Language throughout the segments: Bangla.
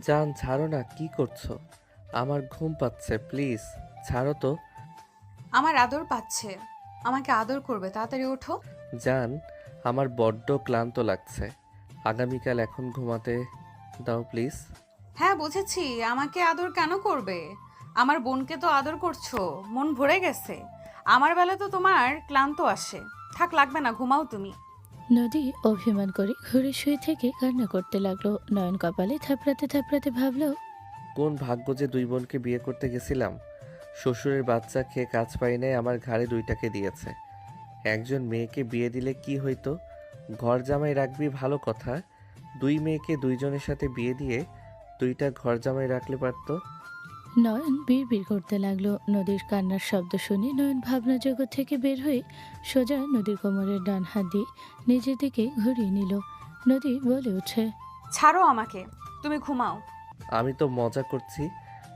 জান ছাড়ো না, কি করছো? আমার ঘুম পাচ্ছে, প্লিজ ছাড়ো তো। আমার আদর পাচ্ছে। আমাকে আদর করবে, তাড়াতাড়ি ওঠো। জান, আমার বড্ড ক্লান্ত লাগছে। আগামীকাল এখন ঘুমাতে দাও প্লিজ। হ্যাঁ বুঝেছি, আমাকে আদর কেন করবে? আমার বোনকে তো আদর করছো, মন ভরে গেছে। আমার বেলা তো তোমার ক্লান্ত আসে। থাক, লাগবে না, ঘুমাও তুমি। নদী অভিমান করে ঘুরে শুয়ে থেকে কান্না করতে লাগলো। নয়ন কপালে থাপড়াতে থাপড়াতে ভাবলো, কোন ভাগ্য যে দুই বোনকে বিয়ে করতে গেছিলাম। শ্বশুরের বাচ্চা খেয়ে কাজ পাই নাই, আমার ঘাড়ে দুইটাকে দিয়েছে। একজন মেয়েকে বিয়ে দিলে কি হইতো? ঘর জামাই রাখবি ভালো কথা, দুই মেয়েকে দুইজনের সাথে বিয়ে দিয়ে দুইটা ঘর জামাই রাখলে পারতো। নয়ন বিড়বিড় করতে লাগলো। নদীর কান্নার শব্দ শুনে নয়ন ভাবনা জগৎ থেকে বের হয়ে সোজা নদীর কোমরের ডান হাত দিয়ে নিজের দিকে ঘুরিয়ে নিল। নদী বলে ওঠে, ছাড়ো আমাকে, তুমি ঘুমাও। আমি তো মজা করছি।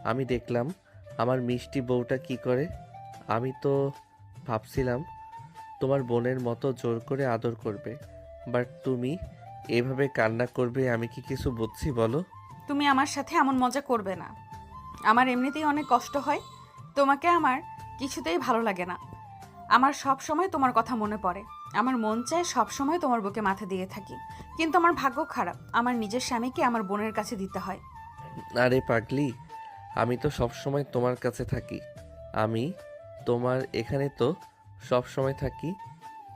আমি দেখলাম আমার মিষ্টি বউটা কি করে। আমি তো ভাবছিলাম তোমার বোনের মতো জোর করে আদর করবে, বাট তুমি এভাবে কান্না করবে, আমি কি কিছু বুঝছি বলো? তুমি আমার সাথে এমন মজা করবে না। আমার এমনিতেই অনেক কষ্ট হয়। তোমাকে আমার কিছুতেই ভালো লাগে না। আমার সব সময় তোমার কথা মনে পড়ে। আমার মন চায় সব সময় তোমার বুকে মাথা দিয়ে থাকি। কিন্তু আমার ভাগ্য খারাপ, আমার নিজের স্বামীকে আমার বোনের কাছে দিতে হয়। আরে পাগলি, আমি তো সব সময় তোমার কাছে থাকি। আমি তোমার এখানে তো সব সময় থাকি।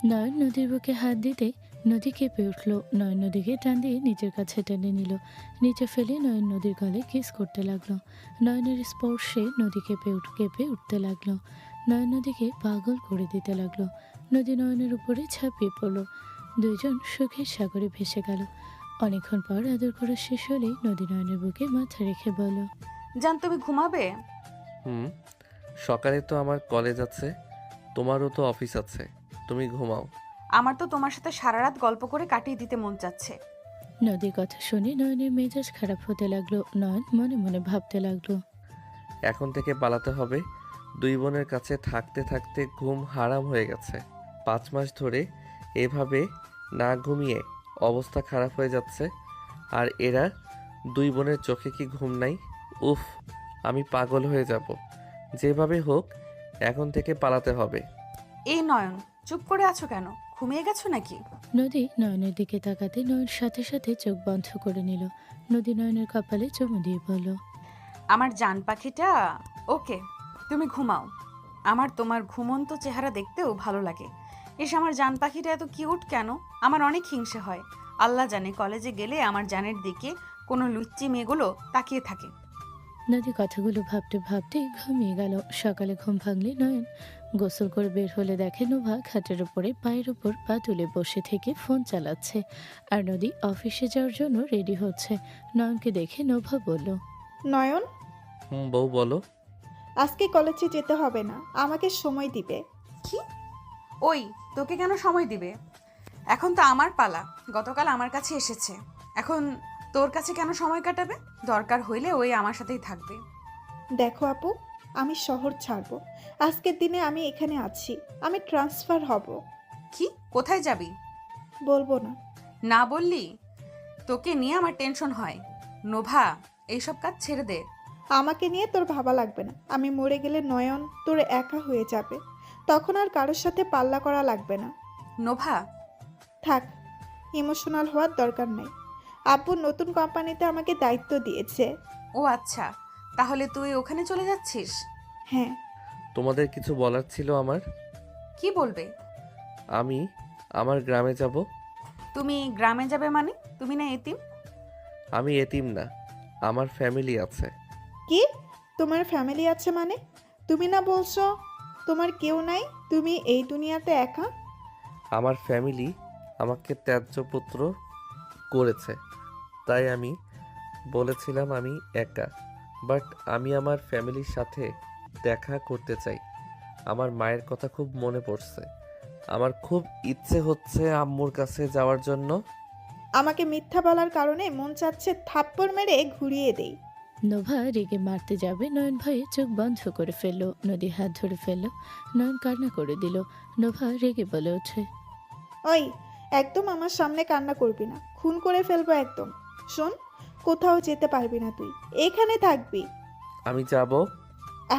নয়ন নদীর বুকে হাত দিতে নদী কেঁপে উঠল। নয়ন নদীকে টান দিয়ে নিজের কাছে টেনে নিল। নিচে ফেলে নয়ন নদীর গলে কিস করতে লাগলো। নয়নের স্পর্শে নদী কেঁপে উঠতে লাগলো। নয়ন নদীকে পাগল করে দিতে লাগলো। নদী নয়নের উপরে ঝাঁপিয়ে পড়ল। দুইজন সুখের সাগরে ভেসে গেল। অনেকক্ষণ পর আদর করা শেষ হলেই নদী নয়নের বুকে মাথা রেখে বলল, জান, তুমি ঘুমাবে? হুম, সকালে তো আমার কলেজ আছে, তোমারও তো অফিস আছে, তুমি ঘুমাও। আমার তো তোমার সাথে সারা রাত গল্প করে কাটিয়ে দিতে মন চাচ্ছে। নদীর কথা শুনে নয়নের মেজাজ খারাপ হতে লাগলো। নয়ন মনে মনে ভাবতে লাগলো, এখন থেকে পালাতে হবে। দুই বোনের কাছে থাকতে থাকতে ঘুম হারাম হয়ে গেছে। 5 মাস ধরে এভাবে না ঘুমিয়ে অবস্থা খারাপ হয়ে যাচ্ছে। আর এরা দুই বোনের চোখে কি ঘুম নাই? উফ, আমি পাগল হয়ে যাব। যেভাবে হোক এখন থেকে পালাতে হবে। এই নয়ন, চুপ করে আছো কেন? ঘুমিয়ে গেছো নাকি? নদী নয়নের দিকে তাকাতে নয়ন সাথে সাথে চোখ বন্ধ করে নিল। নদী নয়নের কপালে চুমু দিয়ে বলল, আমার জান পাখিটা। ওকে, তুমি ঘুমাও। আমার তোমার ঘুমন্ত চেহারা দেখতেও ভালো লাগে। এস, আমার জান পাখিটা এত কিউট কেন? আমার অনেক হিংসে হয়। আল্লাহ জানে, কলেজে গেলে আমার জানের দিকে কোনো লুচ্চি মেয়েগুলো তাকিয়ে থাকে। নদী কথাগুলো ভাবতে ভাবতে ঘুমিয়ে গেল। সকালে ঘুম ভাঙলে নয়ন গোসল করে বের হলে দেখে নোভা খাটের উপরে পায়ের উপর পা তুলে বসে থেকে ফোন চালাচ্ছে। আর নদী অফিসে যাওয়ার জন্য রেডি হচ্ছে। নয়নকে দেখে নোভা বলল, নয়ন, হুম বউ বলো। আজকে কলেজে যেতে হবে না, আমাকে সময় দিবে। কি? ওই, তোকে কেন সময় দিবে? এখন তো আমার পালা। গতকাল আমার কাছে এসেছে, এখন তোর কাছে কেন সময় কাটাবে? দরকার হইলে ওই আমার সাথেই থাকবে। দেখো আপু, আমি শহর ছাড়বো। আজকের দিনে আমি এখানে আছি, আমি ট্রান্সফার হব। কি? কোথায় যাবি? বলবো না। না বললি? তোকে নিয়ে আমার টেনশন হয়। নোভা, এইসব কাজ ছেড়ে দে। আমাকে নিয়ে তোর ভাবা লাগবে না। আমি মরে গেলে নয়ন তোর একা হয়ে যাবে, তখন আর কারোর সাথে পাল্লা করা লাগবে না। নোভা। থাক, ইমোশনাল হওয়ার দরকার নেই। আব্বু নতুন কোম্পানিতে আমাকে দায়িত্ব দিয়েছে। ও আচ্ছা, তাহলে তুই ওখানে চলে যাচ্ছিস? হ্যাঁ। তোমাদের কিছু বলার ছিল আমার। কি বলবে? আমি আমার গ্রামে যাব। তুমি গ্রামে যাবে মানে? তুমি না এতিম? আমি এতিম না, আমার ফ্যামিলি আছে। কি? তোমার ফ্যামিলি আছে মানে? তুমি না বলছো তোমার কেউ নাই, তুমি এই দুনিয়াতে একা? আমার ফ্যামিলি আমাকে ত্যায্য পুত্র করেছে, তাই আমি বলেছিলাম আমি একা। বাট আমি আমার ফ্যামিলির সাথে দেখা করতে চাই। আমার মায়ের কথা খুব মনে পড়ছে। আমার খুব ইচ্ছে হচ্ছে আম্মুর কাছে যাওয়ার জন্য। আমাকে মিথ্যা বলার কারণে মন চাচ্ছে থাপ্পড় মেরে ঘুরিয়ে দেই। নোভা রেগে মারতে যাবে, নয়ন ভয়ে চোখ বন্ধ করে ফেললো। নদী হাত ধরে ফেললো। নয়ন কান্না করে দিল। নোভা রেগে বলে ওঠে, ওই, একদম আমার সামনে কান্না করবি না, খুন করে ফেলবো একদম। শোন, কোথাও যেতে পারবি না তুই, এখানে থাকবি। আমি যাব।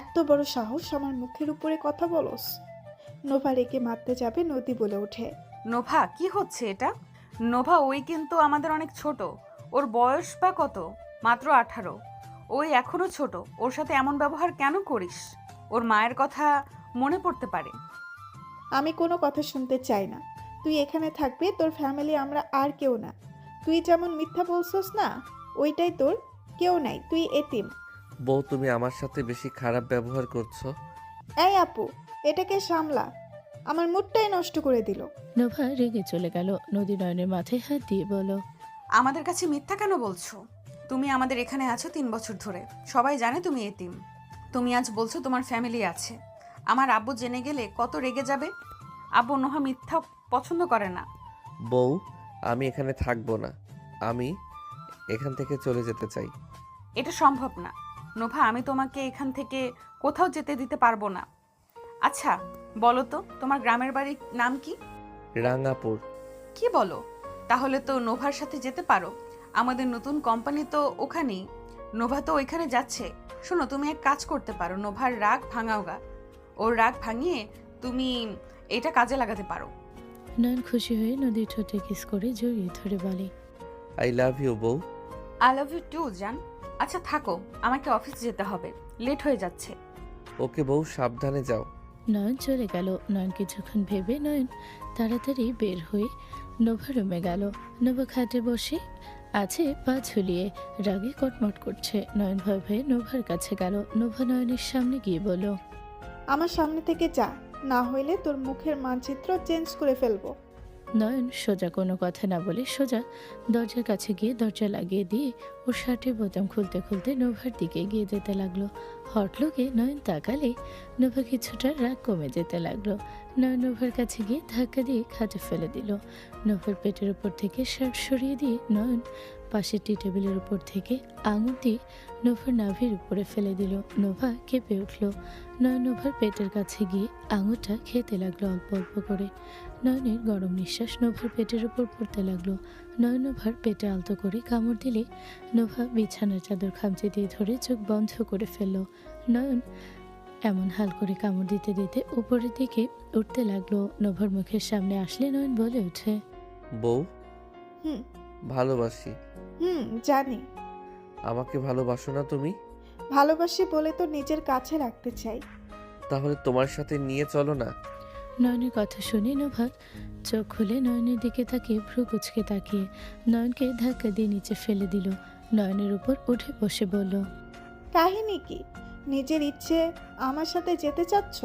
এত বড় সাহস আমার মুখের উপরে কথা বলস? নোভা রেগে মারতে যাবে, নদী বলে ওঠে। নোভা কি হচ্ছে এটা? নোভা ওই কিন্তু আমাদের অনেক ছোট। ওর বয়স বা কত? মাত্র 18। ওই এখনো ছোট, ওর সাথে এমন ব্যবহার কেন করিস? ওর মায়ের কথা মনে পড়তে পারে। আমি কোনো কথা শুনতে চাই না। তুই এখানে থাকবি, তোর ফ্যামিলি আমরা আর কেউ না। তুই যেমন মিথ্যা বলছস না, ওইটাই তোর। কেউ নাই, তুই এতিম। বউ, তুমি আমার সাথে বেশি খারাপ ব্যবহার করছো। এই আপু, এটাকে সামলা, আমার মুডটাই নষ্ট করে দিল। নোভা রেগে চলে গেল। নদী নয়নের মাথায় হাত দিয়ে বলল, আমাদের কাছে মিথ্যা কেন বলছো? তুমি আমাদের এখানে আছো 3 বছর ধরে, সবাই জানে তুমি এতিম। তুমি আজ বলছো তোমার ফ্যামিলি আছে। আমার আব্বু জেনে গেলে কত রেগে যাবে। আব্বু নোহা মিথ্যা পছন্দ করে না। বউ, আমি এখানে থাকবো না। আমি এখান থেকে চলে যেতে চাই। এটা সম্ভব না নোভা, আমি তোমাকে এখান থেকে কোথাও যেতে দিতে পারবো না। আচ্ছা বলো তো, তোমার গ্রামের বাড়ির নাম কি? রাঙ্গাপুর। কি বলো? তাহলে তো নোভার সাথে যেতে পারো। আমাদের নতুন কোম্পানি তো ওখানেই। নোভা তো ওইখানে যাচ্ছে। শোনো, তুমি এক কাজ করতে পারো, নোভার রাগ ভাঙাওগা। ওর রাগ ভাঙিয়ে তুমি এটা কাজে লাগাতে পারো। নয়ন খুশি হয়ে নদীর ঠোঁটে কিস করে জড়িয়ে ধরে বলে, আই লাভ ইউ বউ। আই লাভ ইউ টু জান। আচ্ছা থাকো, আমাকে অফিস যেতে হবে, লেট হয়ে যাচ্ছে। ওকে বউ, সাবধানে যাও। নয়ন চলে গেল। নয়ন কিছুক্ষণ ভেবে নয়ন তাড়াতাড়ি বের হয়ে নোভা রুমে গেল। নোভা খাটে বসে আছে, পা ঝুলিয়ে রাগে কটমট করছে। নয়ন ভয় ভয়ে নোভার কাছে গেল। নোভা নয়নের সামনে গিয়ে বলল, আমার সামনে থেকে যা, না হইলে তোর মুখের মানচিত্র চেঞ্জ করে ফেলবো। নয়ন সোজা কোনো কথা না বলে সোজা দরজার কাছে গিয়ে দরজা লাগিয়ে দিয়ে ওর শার্টের বোতাম খুলতে খুলতে নোভার দিকে এগিয়ে যেতে লাগলো। হটলোকে নয়ন তাকালে নোভা কিছুটা রাগ কমে যেতে লাগলো। নয়ন নোভার কাছে গিয়ে ধাক্কা দিয়ে খাটে ফেলে দিল। নোভার পেটের উপর থেকে শার্ট সরিয়ে দিয়ে নয়ন পাশের টি টেবিলের উপর থেকে আঙুল দিয়ে নোভার নাভির উপরে ফেলে দিল। নোভা কেঁপে উঠল। নয়ন নোভার পেটের কাছে গিয়ে আঙুলটা খেতে লাগলো অল্প অল্প করে। নয়নের গরম নিঃশ্বাস নোভার পেটের উপর পড়তে লাগলো। নয়ন নোভার পেটে আলতো করে কামড় দিলে নোভা বিছানার চাদর খামচে দিয়ে ধরে চোখ বন্ধ করে ফেলল। নয়ন এমন হাল করে কামড় দিতে দিতে উপরের দিকে উঠতে লাগলো। নোভার মুখের সামনে আসলে নয়ন বলে ওঠে, বউ, হুম ভালোবাসি। জানি। আমাকে ভালোবাসো না তুমি? ভালোবাসি বলে তো নিজের কাছে রাখতে চাই। তাহলে তোমার সাথে নিয়ে চলো না। নয়নের কথা শুনে নোভা চোখ খুলে নয়নের দিকে তাকিয়ে ভ্রু কুচকে তাকিয়ে নয়নকে ধাক্কা দিয়ে নিচে ফেলে দিল। নয়নের উপর উঠে বসে বলল, কাহিনী কি? নিজের ইচ্ছে আমার সাথে যেতে চাচ্ছ?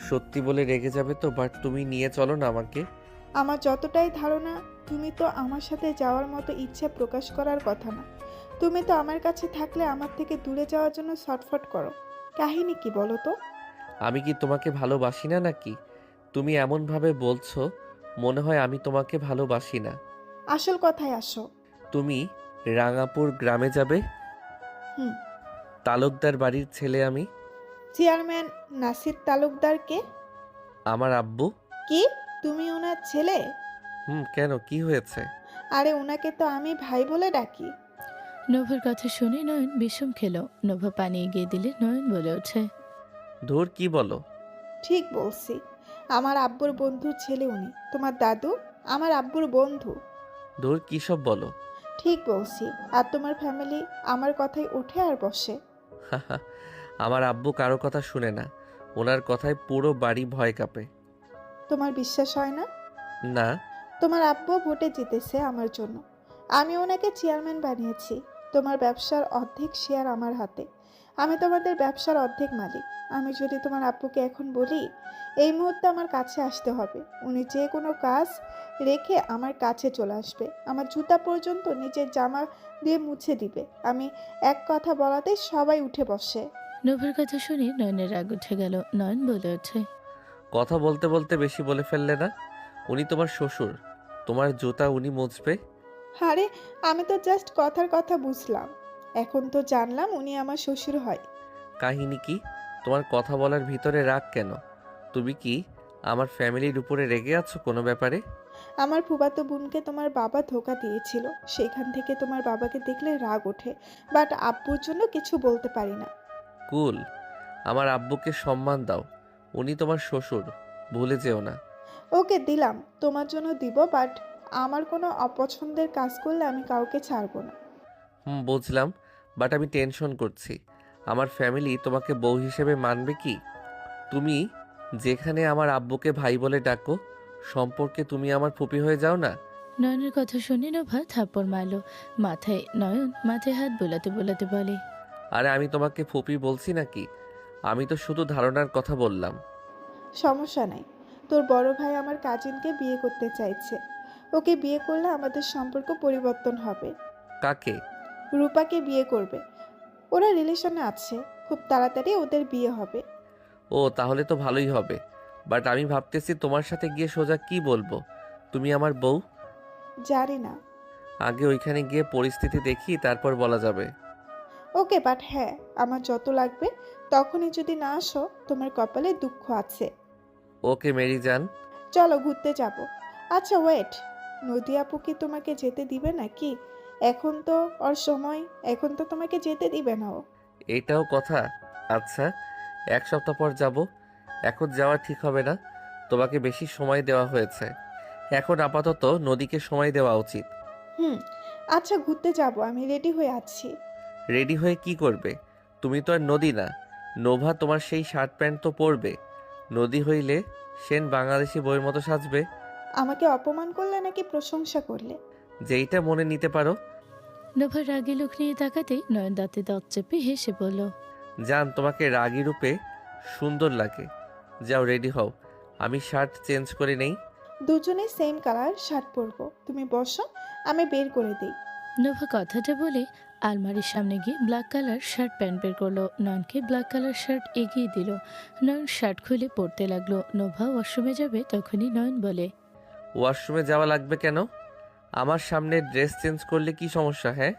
সত্যি বলে রেগে যাবে তো, বাট তুমি নিয়ে চলো না আমাকে। আমার যতটাই ধারণা, তুমি তো আমার সাথে যাওয়ার মতো ইচ্ছে প্রকাশ করার কথা না। তুমি তো আমার কাছে থাকলে আমার থেকে দূরে যাওয়ার জন্য ছটফট করো। কাহিনী কি বলো তো? আমি কি তোমাকে ভালোবাসি না নাকি? তুমি এমনভাবে বলছো মনে হয় আমি তোমাকে ভালোবাসি না। আসল কথায় আসো। তুমি রাঙাপুর গ্রামে যাবে। হুম। তালুকদার বাড়ির ছেলে আমি। চেয়ারম্যান নাসির তালুকদারকে? আমার আব্বু। কি, তুমি ওনার ছেলে? কেন, কি হয়েছে? আরে ওনাকে তো আমি ভাই বলে ডাকি। নোভার কথা শুনে নয়ন বিষম খেল। নোভা পানি এগিয়ে দিলে নয়ন বলে ওঠে, ধুর, কি বলো? ঠিক বলছি, আমার আব্বুর বন্ধুর ছেলে উনি। তোমার দাদু আমার আব্বুর বন্ধু। ধুর, কি সব বলো? ঠিক বলছি। আর তোমার ফ্যামিলি আমার কথাই ওঠে আর বসে। আমার আব্বু কারো কথা শুনে না। ওনার কথায় পুরো বাড়ি ভয় কাঁপে। তোমার বিশ্বাস হয় না? না। তোমার আব্বু ভোটে জিতেছে আমার জন্য। আমি ওনাকে চেয়ারম্যান বানিয়েছি। তোমার ব্যবসার অর্ধেক শেয়ার আমার হাতে। আমি তোমাদের ব্যবসার অর্ধেক মালিক। আমি যদি তোমার আব্বুকে এখন বলি এই মুহূর্তে আমার কাছে আসতে হবে, উনি যে কোনো কাজ রেখে আমার কাছে চলে আসবে। আমার জুতা পর্যন্ত নিজের জামা দিয়ে মুছে দিবে। আমি এক কথা বলাতেই সবাই উঠে বসে। নোভার কথা শুনে নয়নের রাগ উঠে গেল। নয়ন বলে ওঠে, কথা বলতে বলতে বেশি বলে ফেললে না? উনি তোমার শ্বশুর, তোমার জুতা উনি মুছবে। আরে আমি তো জাস্ট কথার কথা বুঝলাম, এখন তো জানলাম উনি আমার শ্বশুর হয়। কাহিনী কি? তোমার কথা বলার ভিতরে রাগ কেন? তুমি কি আমার ফ্যামিলির উপরে রেগে আছো কোনো ব্যাপারে? আমার ফুফাতো বোনকে তোমার বাবা ধোকা দিয়েছিল, সেখান থেকে তোমার বাবাকে দেখলে রাগ ওঠে, বাট আব্বুর জন্য কিছু বলতে পারি না। কুল, আমার আব্বুকে সম্মান দাও, উনি তোমার শ্বশুর, ভুলে যেও না। ওকে দিলাম, তোমার জন্য দিব, বাট আমার কোনো অপছন্দের কাজ করলে আমি কাউকে ছাড়বো না। বুঝলাম, বাট আমি টেনশন করছি। আমার ফ্যামিলি তোমাকে বউ হিসেবে মানবে কি? তুমি যেখানে আমার আব্বুকে ভাই বলে ডাকো, সম্পর্কে তুমি আমার ফুপি হয়ে যাও না। নয়নের কথা শুনে নোভা থাপ্পড় মারল মাথায়। নয়ন মাথায় হাত বোলাতে বোলাতে বলে, আরে আমি তোমাকে ফুপি বলছি নাকি? আমি তো শুধু ধারণার কথা বললাম। সমস্যা নাই, তোর বড় ভাই আমার কাজিনকে বিয়ে করতে চাইছে। ওকে বিয়ে করলে আমাদের সম্পর্ক পরিবর্তন হবে। কাকে? রূপাকে বিয়ে করবে। ওরা রিলেশনে আছে, খুব তাড়াতাড়ি ওদের বিয়ে হবে। ও, তাহলে তো ভালোই হবে। বাট আমি ভাবতেছি তোমার সাথে গিয়ে সোজা কি বলবো, তুমি আমার বউ। জানি না। আগে ওইখানে গিয়ে পরিস্থিতি দেখি, তারপর বলা যাবে। ওকে, বাট হ্যাঁ, আমার যত লাগবে, তখনই যদি না আসো তোমার কপালে দুঃখ আছে। ওকে মেরি যান। চলো ঘুরতে যাব। আচ্ছা ওয়েট, নদী আপু কি তোমাকে যেতে দিবে নাকি? এখন তো ওর সময়, এখন তো তোমাকে যেতে দিবে না ও। এটাও কথা। আচ্ছা, 1 সপ্তাহ পর যাব। এখন যাওয়া ঠিক হবে না, তোমাকে বেশি সময় দেওয়া হয়েছে। এখন আপাতত নদীকে সময় দেওয়া উচিত। হুম, আচ্ছা ঘুরতে যাব, আমি রেডি হয়ে আছি। রেডি হয়ে কি করবে? তুমি তো আর নদী না। নোভা তোমার সেই শার্ট প্যান্ট তো পরবে। নদী হইলে সেন বাংলাদেশি বইয়ের মতো সাজবে। আমাকে অপমান করলে নাকি প্রশংসা করলে? যেইটা মনে নিতে পারো। নোভার রাগী লোক নিয়ে তাকাতেই নয়ন দাঁতে দাঁত চেপে হেসে বলল, জান, তোমাকে রাগী রূপে সুন্দর লাগে। যাও রেডি হও, আমি শার্ট চেঞ্জ করে নেই। দুজনে সেম কালার শার্ট পরবো, তুমি বসো, আমি বের করে দিই। নোভা কথাটা বলে আলমারির সামনে গিয়ে ব্ল্যাক কালার শার্ট প্যান্ট বের করলো। নয়নকে ব্ল্যাক কালার শার্ট এগিয়ে দিল। নয়ন শার্ট খুলে পরতে লাগলো। নোভা ওয়াশরুমে যাবে, তখনই নয়ন বলে, ওয়াশরুমে যাওয়া লাগবে কেন? আমার সামনে ড্রেস চেঞ্জ করলে কি সমস্যা? হ্যাঁ,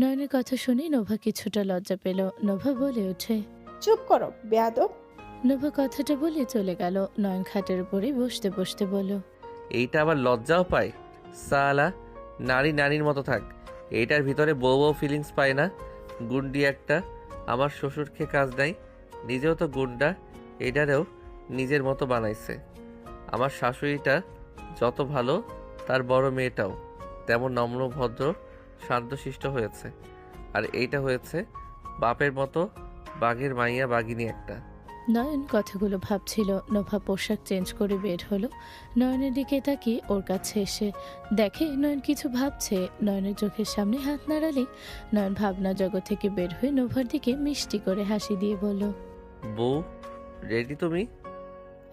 নয়নের কথা শুনে নোভা কিছুটা লজ্জা পেল। নোভা বলে ওঠে, চুপ করো বেয়াদব। নোভা কথাটা বলে চলে গেল। নয়ন খাটের উপরে বসতে বসতে বলল, এইটা আবার লজ্জাও পায়? সালা, নারী নারীর মতো থাক, এইটার ভিতরে বউ বউ ফিলিংস পায় না? গুন্ডি একটা। আমার শ্বশুরকে কাজ দেয়, নিজেও তো গুন্ডা, এটারেও নিজের মতো বানাইছে। আমার শাশুড়িটা যত ভালো, তার বড় মেয়েটাও তেমন নম্র ভদ্র শান্তশিষ্ট হয়েছে। আর এইটা হয়েছে বাপের মতো বাঘের মাইয়া বাঘিনী একটা। নয়ন কথাগুলো ভাবছিল। নোভা পোশাক চেঞ্জ করে বের হলো। নয়নের দিকে তাকিয়ে ওর কাছে এসে দেখে নয়ন কিছু ভাবছে। নয়নের চোখের সামনে হাত নাড়ালে নয়ন ভাবনা জগৎ থেকে বের হয়ে নোভার দিকে মিষ্টি করে হাসি দিয়ে বলল, বউ রেডি তুমি?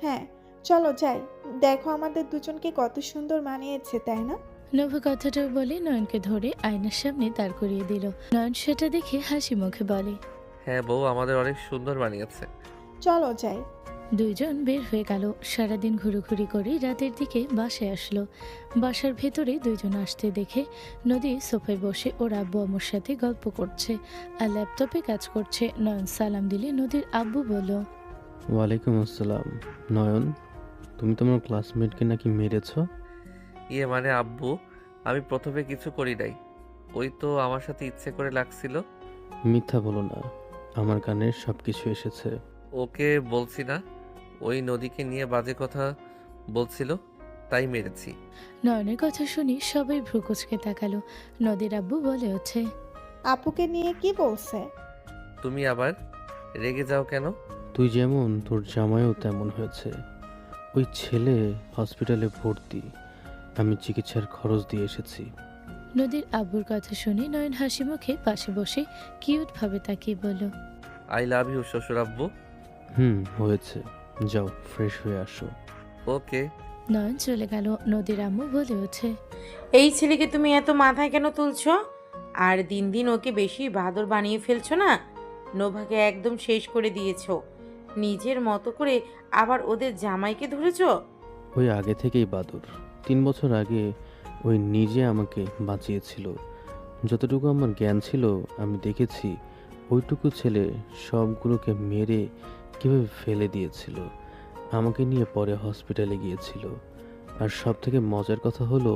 হ্যাঁ, চলো যাই, দেখো আমাদের দুজনকে কত সুন্দর মানিয়েছে, তাই না? নোভা কথাটা বলে নয়নকে ধরে আয়নার সামনে দাঁড় করিয়ে দিল। নয়ন সেটা দেখে হাসি মুখে বলে, হ্যাঁ বউ, আমাদের অনেক সুন্দর বানিয়েছে। চলো যাই। দুইজন বের হয়ে গেল। সারাদিন ঘুরোঘুরি করে রাতের দিকে বাসায় আসলো। বাসার ভেতরে দুইজন আসতে দেখে নদী সোফায় বসে ওর আব্বু আম্মুর সাথে গল্প করছে আর ল্যাপটপে কাজ করছে। নয়ন সালাম দিলে নদীর আব্বু বলল, ওয়ালাইকুম আসসালাম। নয়ন, তুমি তোমার ক্লাসমেটকে নাকি মেরেছ? ইয়ে মানে আব্বু, আমি প্রথমে কিছু করি নাই, ওই তো আমার সাথে ইচ্ছে করে লাগছিল। মিথ্যা বলো না, আমার কানে সব কিছু এসেছে। ওকে বলছি না, ওই নদীকে নিয়ে বাজে কথা বলছিল, তাই মেরেছি। নয়নের কথা শুনি সবাই ভ্রুকুচকে তাকালো। নদীর আব্বু বলে ওঠে, আপুকে নিয়ে কি বলছে? তুমি আবার রেগে যাও কেন? তুই যেমন তোর জামাইও তেমন হয়েছে। ওই ছেলে হসপিটালে ভর্তি, আমি চিকিৎসার খরচ দিয়ে এসেছি। নদীর আব্বুর কথা শুনে নয়ন হাসি মুখে পাশে বসে কিউট ভাবে তাকিয়ে বলল, আই লাভ ইউ শ্বশুর আব্বু। হয়েছে, যাও ফ্রেশ হয়ে আসো। ওকে। নয়ন চলে গেল। নদীর আম্মু বলে ওঠে, এই ছেলেকে তুমি এত মাথায় কেন তুলছো? আর দিন দিন ওকে বেশি বাদর বানিয়ে ফেলছো না? নোভাকে একদম শেষ করে দিয়েছো, নিজের মতো করে আবার ওদের জামাইকে ধরেছো। ওই আগে থেকেই বাদর। 3 বছর আগে ওই নিজে আমাকে বাঁচিয়েছিল। যতটুকু আমার জ্ঞান ছিল আমি দেখেছি ওইটুকু ছেলে সবগুলোকে মেরে কিভাবে ফেলে দিয়েছিল। আমাকে নিয়ে পরে হসপিটালে গিয়েছিল। আর সব থেকে মজার কথা হলো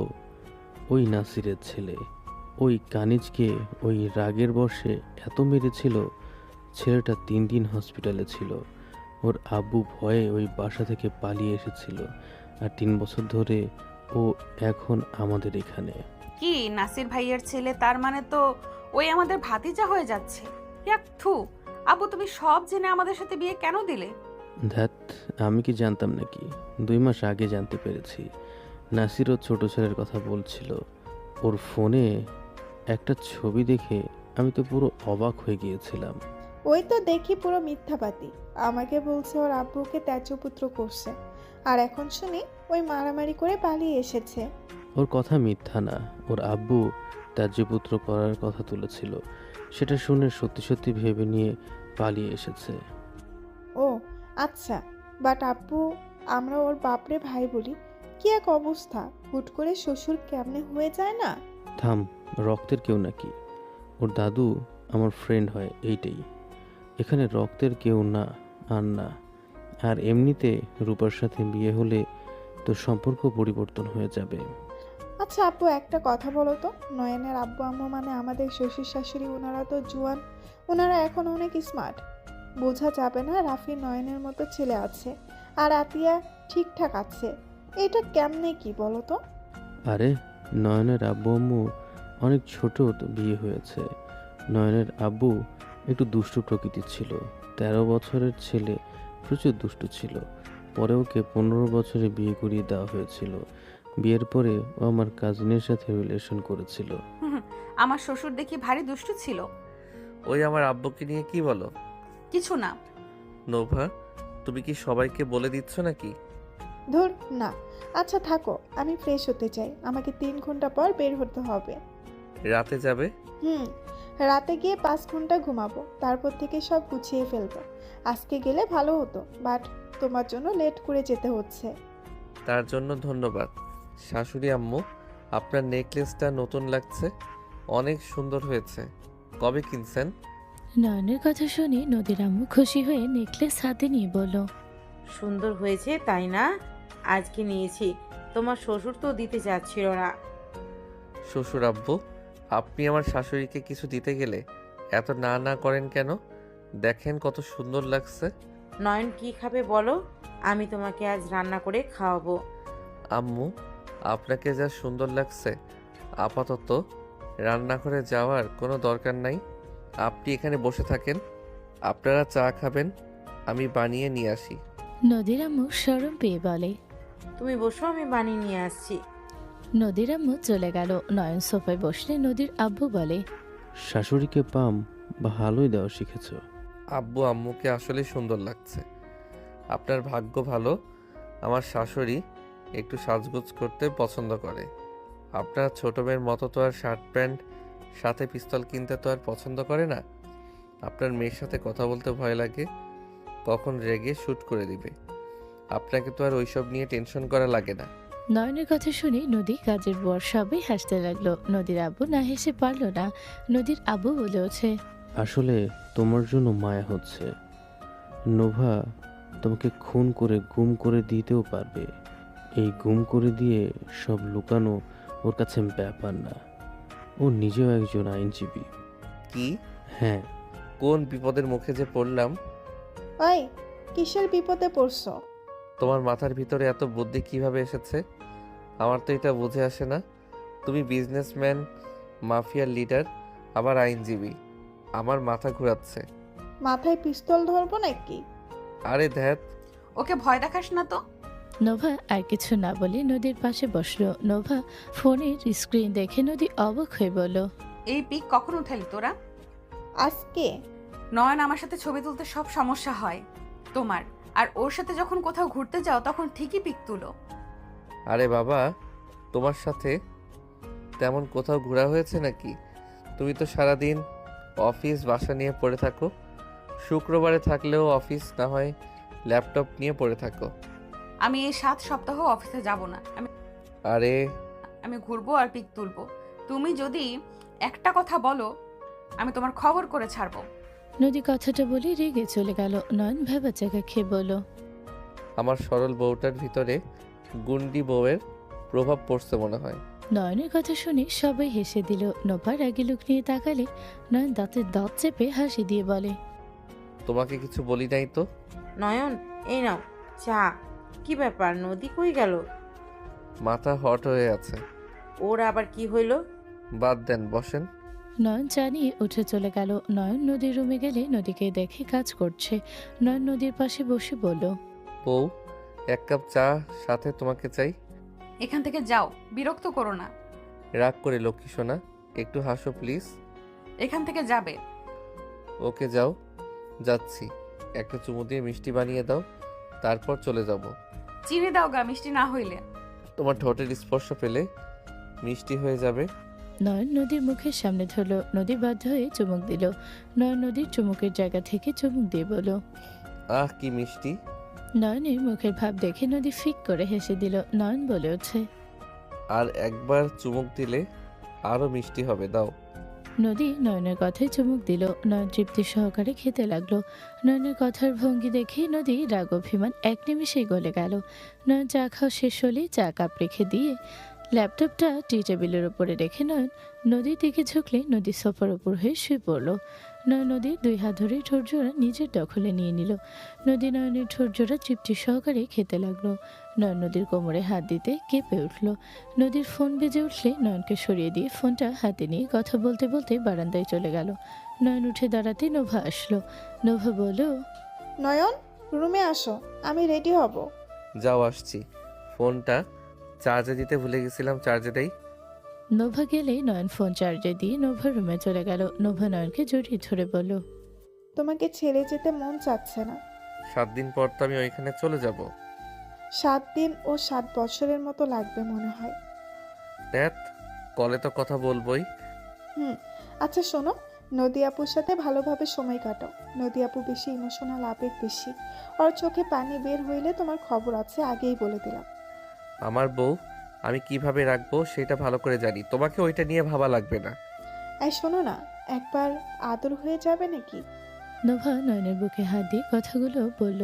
ওই নাসিরের ছেলে ওই কানিজকে ওই রাগের বশে এত মেরেছিল, ছেলেটা 3 দিন হসপিটালে ছিল। ওর আব্বু ভয়ে ওই বাসা থেকে পালিয়ে এসেছিল, আর 3 বছর ধরে ও এখন আমাদের এখানে। কি নাসির ভাইয়ের ছেলে? তার মানে তো ওই আমাদের ভাতিজা হয়ে যাচ্ছে। ইয়াক থু। আবু, তুমি সব জেনে আমাদের সাথে বিয়ে কেন দিলে? ধ্যাত, আমি কি জানতাম নাকি? 2 মাস আগে জানতে পেরেছি। নাসিরও ছোট ছেলের কথা বলছিল। ওর ফোনে একটা ছবি দেখে আমি তো পুরো অবাক হয়ে গিয়েছিলাম। ওই তো দেখি পুরো মিথ্যাবাদী। আমাকে বলছে ওর আব্বুকে ত্যায্যপুত্র করছে, আর এখন শুনি ওই মারামারি করে পালিয়ে এসেছে। ওর কথা মিথ্যা না, ওর আব্বু ত্যায্যপুত্র করার কথা তুলেছিল। সেটা শুনে সত্যি সত্যি ভেবে নিয়ে পালিয়ে এসেছে। ও আচ্ছা, বাট আব্বু, আমরা ওর বাপরে ভাই বলি। কি এক অবস্থা! হুট করে শ্বশুর কেমনে হয়ে যায় না। থাম, রক্তের কেউ নাকি? ওর দাদু আমার ফ্রেন্ড হয়, এইটাই। এখানে রক্তের কেউ না আর না। আর এমনিতে রূপার সাথে বিয়ে হলে তো সম্পর্ক পরিবর্তন হয়ে যাবে। আচ্ছা আব্বু, একটা কথা বলো তো, নয়নের আব্বু আম্মু মানে আমাদের শ্বশুর শাশুড়ি, ওনারা তো জুয়ান, ওনারা এখন অনেক স্মার্ট। বোঝা যাবে না রাফি নয়নের মতো ছেলে আছে, আর আতিয়া ঠিকঠাক আছে। এটা কেমনে কি বলো তো? আরে, নয়নের আব্বু আম্মু অনেক ছোট তো বিয়ে হয়েছে। নয়নের আব্বু একটু দুষ্টু প্রকৃতির ছিল। 13 বছরের ছেলে, প্রচুর দুষ্টু ছিল। পরে ওকে 15 বছরে বিয়ে করিয়ে দেওয়া হয়েছিল। বিয়ের পরে ও আমার কাজিনের সাথে রিলেশন করেছিল। হুম, আমার শ্বশুর দেখি ভারী দুষ্টু ছিল। ওই আমার আব্বুকে নিয়ে কি বলো? কিছু না। নোভা, তুমি কি সবাইকে বলে দিচ্ছ নাকি? ধুর না। আচ্ছা থাকো, আমি ফ্রেশ হতে চাই। আমাকে 3 ঘন্টা পর বের হতে হবে। রাতে যাবে? রাতে গিয়ে 5 ঘন্টা ঘুমাবো, তারপর থেকে সব গুছিয়ে ফেলবো। আজকে গেলে ভালো হতো, বাট তোমার জন্য লেট করে যেতে হচ্ছে। তার জন্য ধন্যবাদ। শাশুড়ি আম্মু, আপনার নেকলেসটা নতুন লাগছে, অনেক সুন্দর হয়েছে। কবে কিনছেন? নয়নের কথা শুনে নদীর আম্মু খুশি হয়ে নেকলেস হাতে নিয়ে বলল, সুন্দর হয়েছে তাই না? আজকে নিয়েছি, তোমার শ্বশুর তো দিতে চাচ্ছিল না। শ্বশুর আব্বু, আপনি আমার শাশুড়িকে কিছু দিতে গেলে এত না না করেন কেন? দেখেন কত সুন্দর লাগছে। নয়ন কি খাবে বলো, আমি তোমাকে আজ রান্না করে খাওয়াবো। আম্মু, আপনাকে যা সুন্দর লাগছে, আপাতত রান্নাঘরে যাওয়ার কোনো দরকার নাই। আপনি এখানে বসে থাকেন, আপনারা চা খাবেন, আমি বানিয়ে নিয়ে আসি। নদীর আম্মু শরম পেয়ে বলে। তুমি বসো, আমি বানিয়ে নিয়ে আসছি। নদীর আম্মু চলে গেল। নয়ন সোফায় বসলে নদীর আব্বু বলে, শাশুড়িকে পাম ভালোই দেওয়া শিখেছ। আব্বু, আম্মুকে আসলে সুন্দর লাগছে। আপনার ভাগ্য ভালো, আমার শাশুড়ি একটু সাজগোজ করতে পছন্দ করে। আপনার ছোট মেয়ের মতো তো আর শার্ট প্যান্ট সাথে পিস্তল কিনতে তো আর পছন্দ করে না। আপনার মেয়ের সাথে কথা বলতে ভয় লাগে, কখন রেগে শ্যুট করে দিবে। আপনাকে তো আর ওইসব নিয়ে টেনশন করা লাগে না। নয়নের কথা শুনে নদী কাজের বর সবাই হাসতে লাগলো। নদীর আব্বু না হেসে পারল না। নদীর আব্বু বলে ওঠে, আসলে তোমার জন্য মায়া হচ্ছে। নোভা তোমাকে খুন করে গুম করে দিতেও পারবে। এই গুম করে দিয়ে সব লুকানো ওর কাছে ব্যাপার না। ও নিজেও একজন আইনজীবী। কি? হ্যাঁ, কোন বিপদের মুখে যে পড়লাম। ওই, কিসের বিপদে পড়ছো? তোমার মাথার ভিতরে এত বুদ্ধি কিভাবে এসেছে? আমার তো এটা বুঝে আসে না। তুমি বিজনেসম্যান, মাফিয়ার লিডার, আবার আইনজীবী। আমার মাথা ঘোরাচ্ছে। মাথায় পিস্তল ধরবো নাকি? আরে ধ্যাত, ওকে ভয় দেখাস না তো। নোভা আর কিছু না বলে নদীর পাশে বসলো। নোভা ফোনের স্ক্রিন দেখে নদী অবাক হয়ে বলল, এই পিক কখন উঠালি তোরা? আজকে? নয়ন আমার সাথে ছবি তুলতে সব সমস্যা হয় তোমার, আর ওর সাথে যখন কোথাও ঘুরতে যাও তখন ঠিকই পিক তুলো। আরে বাবা, তোমার সাথে তেমন কোথাও ঘোরা হয়েছে নাকি? তুমি তো সারাদিন অফিস বাসা নিয়ে পড়ে থাকো। শুক্রবারে থাকলেও অফিস, না হয় ল্যাপটপ নিয়ে পড়ে থাকো। আমি এই 7 সপ্তাহ অফিসে যাব না। আরে আমি ঘুরবো আর পিক তুলবো। তুমি যদি একটা কথা বলো, আমি তোমার খবর করে ছাড়বো। নদী কথাটা বলে রেগে চলে গেল। নয়ন ভেবা জায়গা খেয়ে বলল, আমার সরল বউটার ভিতরে গুন্ডি বউয়ের প্রভাব পড়ছে মনে হয়। নয়নের কথা শুনে সবাই হেসে দিল। নোভা রাগি লুক নিয়ে তাকালে নয়ন দাঁতের দাঁত চেপে হাসি দিয়ে বলে, তোমাকে কিছু বলি নাই তো? নয়ন, এই নাও চা। কি ব্যাপার, নদী কই গেল? মাথা হট হয়ে আছে। ওর আবার কি হইলো? বাদ দেন, বসেন। নয়ন চা নিয়ে উঠে চলে গেল। নয়ন নদীর রুমে গেলে নদীকে দেখে কাজ করছে। নয়ন নদীর পাশে বসে বলল, বউ, এক কাপ চা, সাথে তোমাকে চাই। এখান থেকে যাও, বিরক্ত করো না। রাগ করে লক্ষ্মী সোনা, একটু হাসো প্লিজ। এখান থেকে যাবে। ওকে যাও, যাচ্ছি। একটা চুমু দিয়ে মিষ্টি বানিয়ে দাও, তারপর চলে যাব। চিনি দাও গা, মিষ্টি না হইলে। তোমার ঠোঁটের স্পর্শ পেলে মিষ্টি হয়ে যাবে। নয়ন নদীর মুখের সামনে ধরল। নদী বাধ্য হয়ে চুমুক দিল। নয়ন নদীর চুমুকের জায়গা থেকে চুমুক দিয়ে বলল, আহ কি মিষ্টি। নয়নের মুখের ভাব দেখে নদী ফিক করে হেসে দিল। নয়ন বলে ওঠে, আর একবার চুমুক দিলে আরো মিষ্টি হবে, দাও। নদী নয়নের কথায় চুমুক দিল। নয়ন তৃপ্তি সহকারে খেতে লাগলো। নয়নের কথার ভঙ্গি দেখে নদী রাগ অভিমান এক নিমিষেই গলে গেল। নয়ন চা খাওয়া শেষ হলেই চা কাপ রেখে দিয়ে ল্যাপটপটা টি টেবিলের উপরে রেখে নয়ন নদীর দিকে ঝুঁকলে নদী সোফার উপর হয়ে শুয়ে পড়ল। নয়ন নদীর দুই হাত ধরে ঠোঁট জোড়া নিজের দখলে নিয়ে নিল। নদী নয়নের ঠোঁট জোড়া তৃপ্তি সহকারে খেতে লাগলো। নয়ন নদীর কোমরে হাত দিতে কেঁপে উঠল। নদীর ফোন বেজে উঠলে নয়নকে সরিয়ে দিয়ে ফোনটা হাতে নিয়ে কথা বলতে বলতে বারান্দায় চলে গেল। নয়ন উঠে দাঁড়াতে নোভা আসলো। নোভা বলল, নয়ন, রুমে আসো, আমি রেডি হব। যাও, আসছি। ফোনটা চার্জে দিতে ভুলে গেছিলাম, চার্জে দেই। নোভা গেলে নয়ন ফোন চার্জে দিয়ে নোভার রুমে চলে গেল। নোভা নয়নকে জড়িয়ে ধরে বলল, তোমাকে ছেড়ে যেতে মন চাচ্ছে না। 7 দিন পর তো আমি ওইখানে চলে যাব। 7 দিন ও 7 বছরের মতো লাগবে মনে হয়। দেখ, কলে তো কথা বলবোই। আচ্ছা শোনো, নদী আপুর সাথে ভালোভাবে সময় কাটাও। নদী আপু বেশি ইমোশনাল, আবেগ বেশি। ওর চোখে পানি বের হইলে তোমার খবর আছে, আগেই বলে দিলাম। আমার বউ, আমি কিভাবে রাখবো সেটা ভালো করে জানি। তোমাকে ওইটা নিয়ে ভাবা লাগবে না। এই শোনো না, একবার আদর হয়ে যাবে নাকি? নোভা নয়নের বুকে হাত দিয়ে কথাগুলো বলল।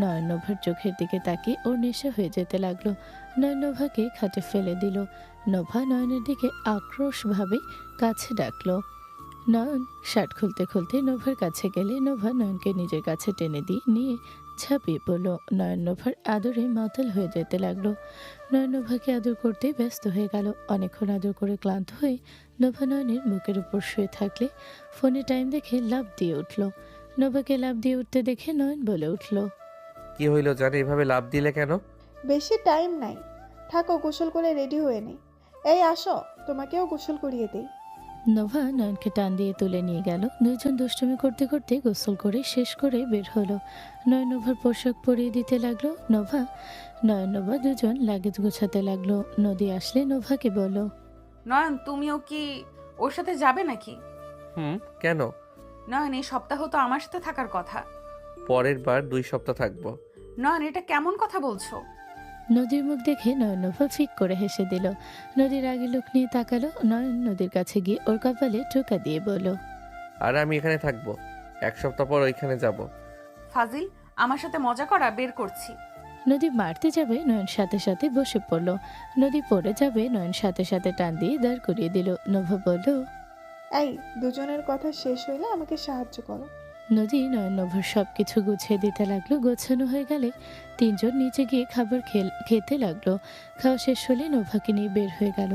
নয়ন নোভার চোখের দিকে তাকিয়ে ওর নেশা হয়ে যেতে লাগলো। নয়ন নোভাকে খাটে ফেলে দিল। নোভা নয়নের দিকে আক্রোশভাবে কাছে ডাকলো। নয়ন শার্ট খুলতে খুলতে নোভার কাছে গেলে নোভা নয়নকে নিজের কাছে টেনে দিয়ে নিয়ে ঝাঁপিয়ে পড়ল। নয়ন নোভার আদরে মাতাল হয়ে যেতে লাগলো। নয়ন নোভাকে আদর করতে ব্যস্ত হয়ে গেল। অনেকক্ষণ আদর করে ক্লান্ত হয়ে নোভা নয়নের বুকের উপর শুয়ে থাকলে ফোনে টাইম দেখে লাফ দিয়ে উঠল। নোভাকে লাফ দিয়ে উঠতে দেখে নয়ন বলে উঠল, কি হইলো জানে, এভাবে লাভ দিলে কেন? বেশি টাইম নাই, থাকো, গোসল করে রেডি হয়ে নেই। এই আসো, তোমাকেও গোসল করিয়ে দেই। নোভা নয়নকে টান দিয়ে তুলে নিয়ে গেল। দুইজন দুষ্টুমি করতে করতে গোসল করে শেষ করে বের হলো। নয়ন নোভার পোশাক পরিয়ে দিতে লাগলো। নোভা দুজন লাগেজ গোছাতে লাগলো। নদী আসলে নোভাকে বলল, নয়ন, তুমিও কি ওর সাথে যাবে নাকি? কেন? নয়ন, এই সপ্তাহ তো আমার সাথে থাকার কথা। পরের বার 2 সপ্তাহ থাকবো। নয়ন, এটা কেমন কথা বলছো? নদীর মুখ দেখে নয়ন নোভা ফিক করে হেসে দিল। নদীর আগে লুক নিয়ে তাকালো। নয়ন নদীর কাছে গিয়ে ওর কপালে টোকা দিয়ে বলল, আর আমি এখানে থাকবো, 1 সপ্তাহ পর ওইখানে যাব। ফাজিল, আমার সাথে মজা করা, বের করছি। নদী মারতে যাবে, নয়ন সাথে সাথে বসে পড়ল। নদী পড়ে যাবে, নয়ন সাথে সাথে টান দিয়ে দাঁড় করিয়ে দিল। নোভা বলল, এই দুজনের কথা শেষ হইলে আমাকে সাহায্য করো। নদী নয়ন নোভার সব কিছু গুছিয়ে দিতে লাগলো। গোছানো হয়ে গেলে তিনজন নিচে গিয়ে খাবার খেতে লাগলো। খাওয়া শেষ হলে নোভাকে নিয়ে বের হয়ে গেল।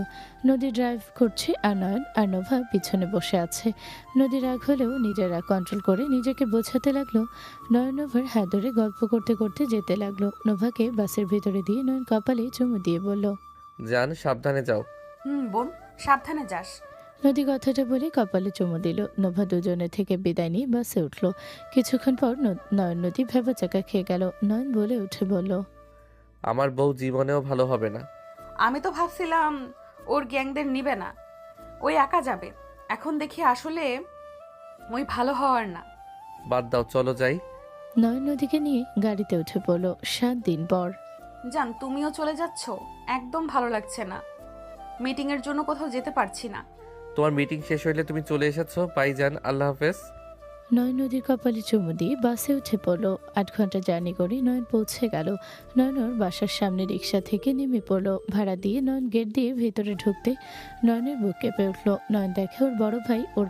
নদী ড্রাইভ করছে আর নয়ন আর নোভা পিছনে বসে আছে। নদী রাগ হলেও নিজের রাগ কন্ট্রোল করে নিজেকে বোঝাতে লাগলো। নয়ন নোভার হাত ধরে গল্প করতে করতে যেতে লাগলো। নোভাকে বাসের ভিতরে দিয়ে নয়ন কপালে চুমু দিয়ে বলল, জান, সাবধানে যাও। বোন, সাবধানে যাস। নদী কথাটা বলে কপালে চুমু দিল। নোভা দুজনের থেকে বিদায় নিয়ে বাসে উঠল। কিছুক্ষণ পর নয়ন নদী ভেবাচাকা খেয়ে গেল। নয়ন বলে উঠে বলল, আমার বউ জীবনেও ভালো হবে না। আমি তো ভাবছিলাম ওর গ্যাংদের নিবে না, ওই একা যাবে। এখন দেখি আসলে ওই ভালো হওয়ার না। বাদ দাও, চলো যাই। নয়ন নদীকে নিয়ে গাড়িতে উঠে পড়ল। 7 দিন পর জান, তুমিও চলে যাচ্ছ? একদম ভালো লাগছে না। মিটিং এর জন্য কোথাও যেতে পারছি না। তোমার মিটিং শেষ হইলে তুমি চলে এসেছো। বাই জান, আল্লাহ হাফেজ। নয়ন নদীর কপালে চুমু দিয়ে বাসে উঠে পড়লো। 8 ঘন্টা জার্নি করে নয়ন পৌঁছে গেল। নয়ন ওর বাসার সামনে রিক্সা থেকে নেমে পড়লো। ভাড়া দিয়ে নয়ন গেট দিয়ে ভেতরে ঢুকতে নয়নের বুক কেঁপে উঠলো। নয়ন দেখে ওর বড় ভাই ওর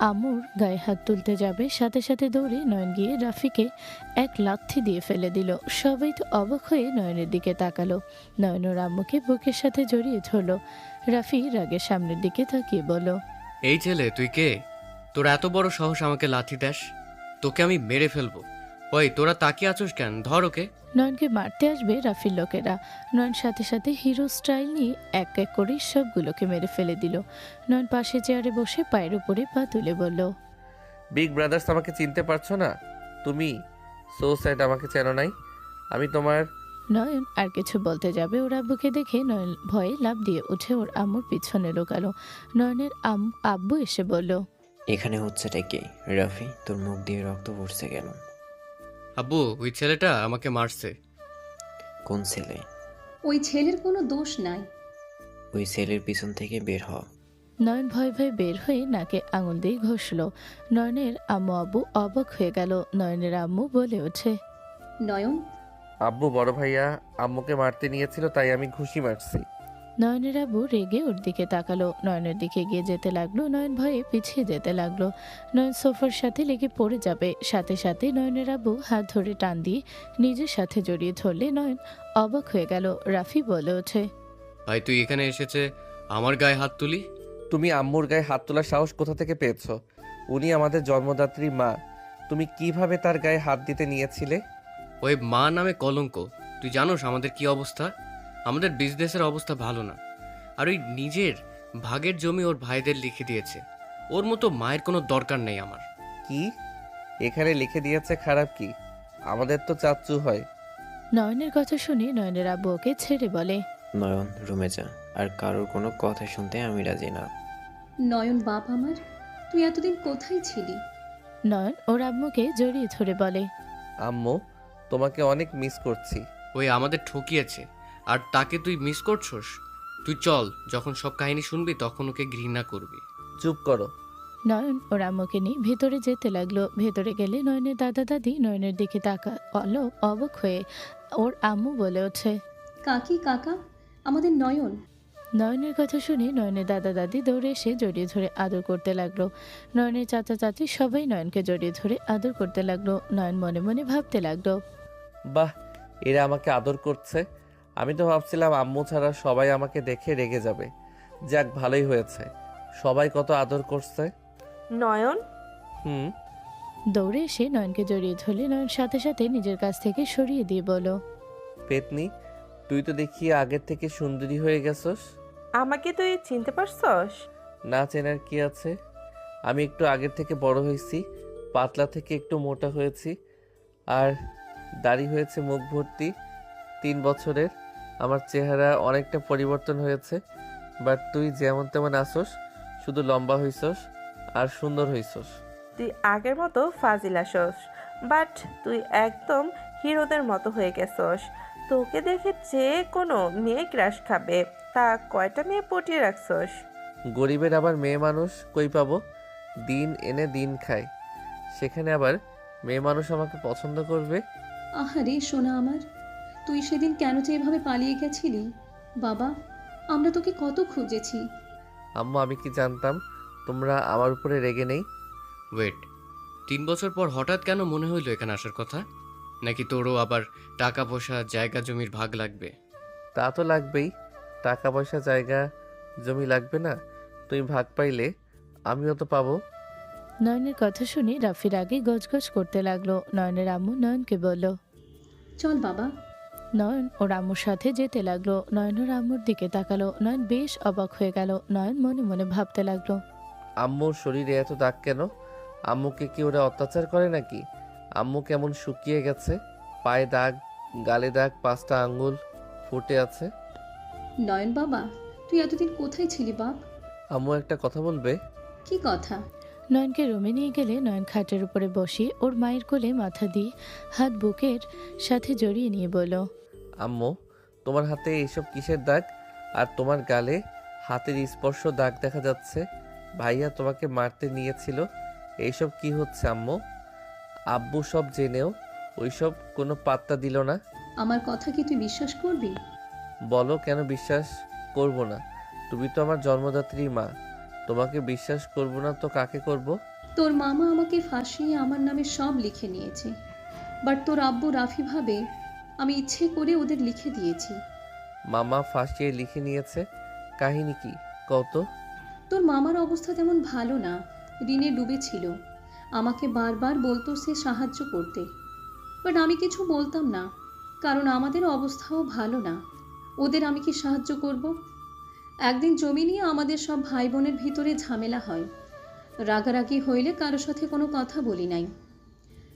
আম্মুর গায়ে হাত তুলতে যাবে, সাথে সাথে দৌড়ে নয়ন গিয়ে রাফিকে এক লাথি দিয়ে ফেলে দিল। সবাই তো অবাক হয়ে নয়নের দিকে তাকালো। নয়ন ওর আম্মুকে বুকের সাথে জড়িয়ে ধরলো। রাফি রাগে সামনের দিকে তাকিয়ে বলল, এই ছেলে তুই কে? তোর এত বড় সাহস আমাকে লাথি দেস? তোকে আমি মেরে ফেলবো। ওই তোরা তাকিয়ে আছোস কেন? ধর ওকে। নয়নকে মারতে আসবে রাফির লোকেরা। নয়ন সাথে সাথে হিরো স্টাইল নিয়ে এক এক করে সবগুলোকে মেরে ফেলে দিল। নয়ন পাশে চেয়ারে বসে পায়ের উপরে পা তুলে বলল, বিগ ব্রাদার্স আমাকে চিনতে পারছো না? তুমি সো স্যাড, আমাকে চেনো নাই। আমি তোমার নয়ন আর কিছু বলতে যাবে, ওর আব্বুকে দেখে নয়ন ভয়ে লাফ দিয়ে উঠে ওর আম্মুর পিছনে লুকালো। নয়নের আব্বু এসে বলল, এখানে হচ্ছেটা কি? রাফি, তোর মুখ দিয়ে রক্ত পড়ছে কেন? আব্বু, ওই ছেলেটা আমাকে মারছে। কোন ছেলে? ওই ছেলের কোনো দোষ নাই। ওই ছেলের পিছন থেকে বের হ। নয়ন ভয় ভয়ে বের হয়ে নাকে আঙুল দিয়ে ঘষল। নয়নের আম্মু আব্বু অবাক হয়ে গেল। নয়নের আম্মু বলে ওঠে, নয়ন, আব্বু বড় ভাইয়া আম্মুকে মারতে নিয়েছিল, তাই আমি ঘুষি মারছি। নয়নের আব্বু রেগে ওর দিকে তাকালো। নয়নের দিকে এগিয়ে যেতে লাগলো। নয়ন ভয়ে পিছিয়ে যেতে লাগলো। নয়ন সোফার সাথে লেগে পড়ে যাবে। সাথে সাথে নয়নের আব্বু হাত ধরে টান দিয়ে নিজের সাথে জড়িয়ে ধরলে নয়ন অবাক হয়ে গেল। রাফি বলে ওঠে, ভাই তুই এখানে এসেছে আমার গায়ে হাত তুলি? তুমি আম্মুর গায়ে হাত তোলার সাহস কোথা থেকে পেয়েছো? উনি আমাদের জন্মদাত্রী মা। তুমি কিভাবে তার গায়ে হাত দিতে নিয়েছিলে? ওই মা নামে কলঙ্ক। তুই জানোস আমাদের কি অবস্থা? আমাদের বিজনেসের অবস্থা ভালো না। আর ওই নিজের ভাগের জমি ওর ভাইদের লিখে দিয়েছে। ওর মতো মায়ের কোনো দরকার নেই আমার। কি এখানে লিখে দিয়েছে? খারাপ কি? আমাদের তো চাচ্চু হয়। নয়নের কথা শুনে নয়নের আব্বু ওকে ছেড়ে বলে, নয়ন, রুমে যা। আর কারোর কোনো কথা শুনতে আমি রাজি না। নয়ন বাপ আমার, তুই এতদিন কোথায় ছিলি? নয়ন ওর আম্মুকে জড়িয়ে ধরে বলে, আম্মু, তোমাকে অনেক মিস করছি। ওই আমাদের ঠকিয়েছে আর তাকে তুই মিস করছস? তুই চল, যখন সব কাহিনী শুনবি তখন ওকে ঘৃণা করবি। চুপ করো। নয়ন ওর আম্মুকে নিয়ে ভেতরে যেতে লাগলো। ভেতরে গেলে নয়নের দাদা দাদি নয়নের দিকে তাকালো অবাক হয়ে। ওর আম্মু বলে ওঠে, কাকি কাকা, আমাদের নয়ন। নয়নের কথা শুনে নয়নের দাদা দাদি দৌড়ে এসে জড়িয়ে ধরে আদর করতে লাগলো। নয়নের চাচা চাচি সবাই নয়নকে জড়িয়ে ধরে আদর করতে লাগলো। নয়ন মনে মনে ভাবতে লাগলো, বাহ, এরা আমাকে আদর করছে। আমি তো ভাবছিলাম আম্মু ছাড়া সবাই আমাকে দেখে রেগে যাবে। যাক, ভালোই হয়েছে, সবাই কত আদর করছে। নয়ন, হুম। দৌড়ে এসে নয়নকে জড়িয়ে ধরলে নয়ন সাথে সাথে নিজের কাছ থেকে সরিয়ে দিয়ে বলো, পেতনি, তুই তো দেখি আগের থেকে সুন্দরী হয়ে গেছস। আমাকে তুই চিনতে পারছস? না চেনার কি আছে? আমি একটু আগের থেকে বড় হয়েছি, পাতলা থেকে একটু মোটা হয়েছি, আর দাড়ি হয়েছে মুখ ভর্তি। 3 বছরের আমার চেহারা অনেকটা পরিবর্তন হয়েছে। বাট তুই যেমন তেমন আসস, শুধু লম্বা হইছস আর সুন্দর হইছস। তুই আগের মতো ফাজিল আসস, বাট তুই একদম হিরোদের মতো হয়ে গেছস। তোকে দেখে যে কোনো মেয়ে ক্রাশ খাবে। তা কয়টা মেয়ে পটিয়ে রাখছস? গরিবের আবার মেয়ে মানুষ কই পাবো? দিন এনে দিন খায়, সেখানে আবার মেয়ে মানুষ আমাকে পছন্দ করবে? আহারে সোনা আমার, তুই সেদিন কেন যে এভাবে পালিয়ে গেছিলি? বাবা, আমরা তোকে কত খুঁজেছি। আম্মু, আমি কি জানতাম তোমরা আমার উপরে রেগে নেই? ওয়েট, 3 বছর পর হঠাৎ কেন মনে হইলো এখানে আসার কথা? নাকি তোরও আবার টাকা পয়সা জায়গা জমির ভাগ লাগবে? তা তো লাগবেই। টাকা পয়সা জায়গা জমি লাগবে না? তুমি ভাগ পাইলে আমিও তো পাবো। নয়নের কথা শুনে রাফির আগে গজগজ করতে লাগলো। নয়নের আম্মু নয়নকে বলল, চল বাবা। নয়ন ওর আম্মুর সাথে যেতে লাগলো। নয়ন ওর আম্মুর দিকে তাকালো। নয়ন বেশ অবাক হয়ে গেল। নয়ন মনে মনে ভাবতে লাগলো, আম্মুর শরীরে এত দাগ কেন? আম্মুকে কি ওরা অত্যাচার করে নাকি? আম্মু কেমন শুকিয়ে গেছে, পায়ে দাগ, গালে দাগ, 5টা আঙ্গুল ফুটে আছে। নয়ন বাবা, তুই এতদিন কোথায় ছিলি বাপ? আম্মু, একটা কথা বলবে? কি কথা? নয়নকে রুমে নিয়ে গেলে নয়ন খাটের উপরে বসিয়ে ওর মায়ের কোলে মাথা দিয়ে হাত বুকের সাথে জড়িয়ে নিয়ে বলল, আম্মু, তোমার হাতে এইসব কিসের দাগ? আর তোমার গালে হাতের স্পর্শ দাগ দেখা যাচ্ছে। ভাইয়া তোমাকে মারতে নিয়েছিল, এইসব কি হচ্ছে আম্মু? আব্বু সব জেনেও ওইসব কোনো পাত্তা দিল না। আমার কথা কি তুই বিশ্বাস করবি? বলো, কেন বিশ্বাস করব না? তুমি তো আমার জন্মদাত্রী মা। তোমাকে বিশ্বাস করব না তো কাকে করব? তোর মামা আমাকে ফাঁসিয়ে আমার নামে সব লিখে নিয়েছে, বাট তোর আব্বু রাফি ভাবে আমি ইচ্ছে করে ওদের লিখে দিয়েছি। মামা ফাঁসিয়ে লিখে নিয়েছে? কাহিনী কি কত? তোর মামার অবস্থা তেমন ভালো না, ঋণে ডুবেছিল। আমাকে বারবার বলতো সে সাহায্য করতে, বাট আমি কিছু বলতাম না, কারণ আমাদের অবস্থাও ভালো না। ওদের আমি কি সাহায্য করব? একদিন জমি নিয়ে আমাদের সব ভাই বোনের ভিতরে ঝামেলা হয়। রাগারাগি হইলে কারোর সাথে কোনো কথা বলি নাই।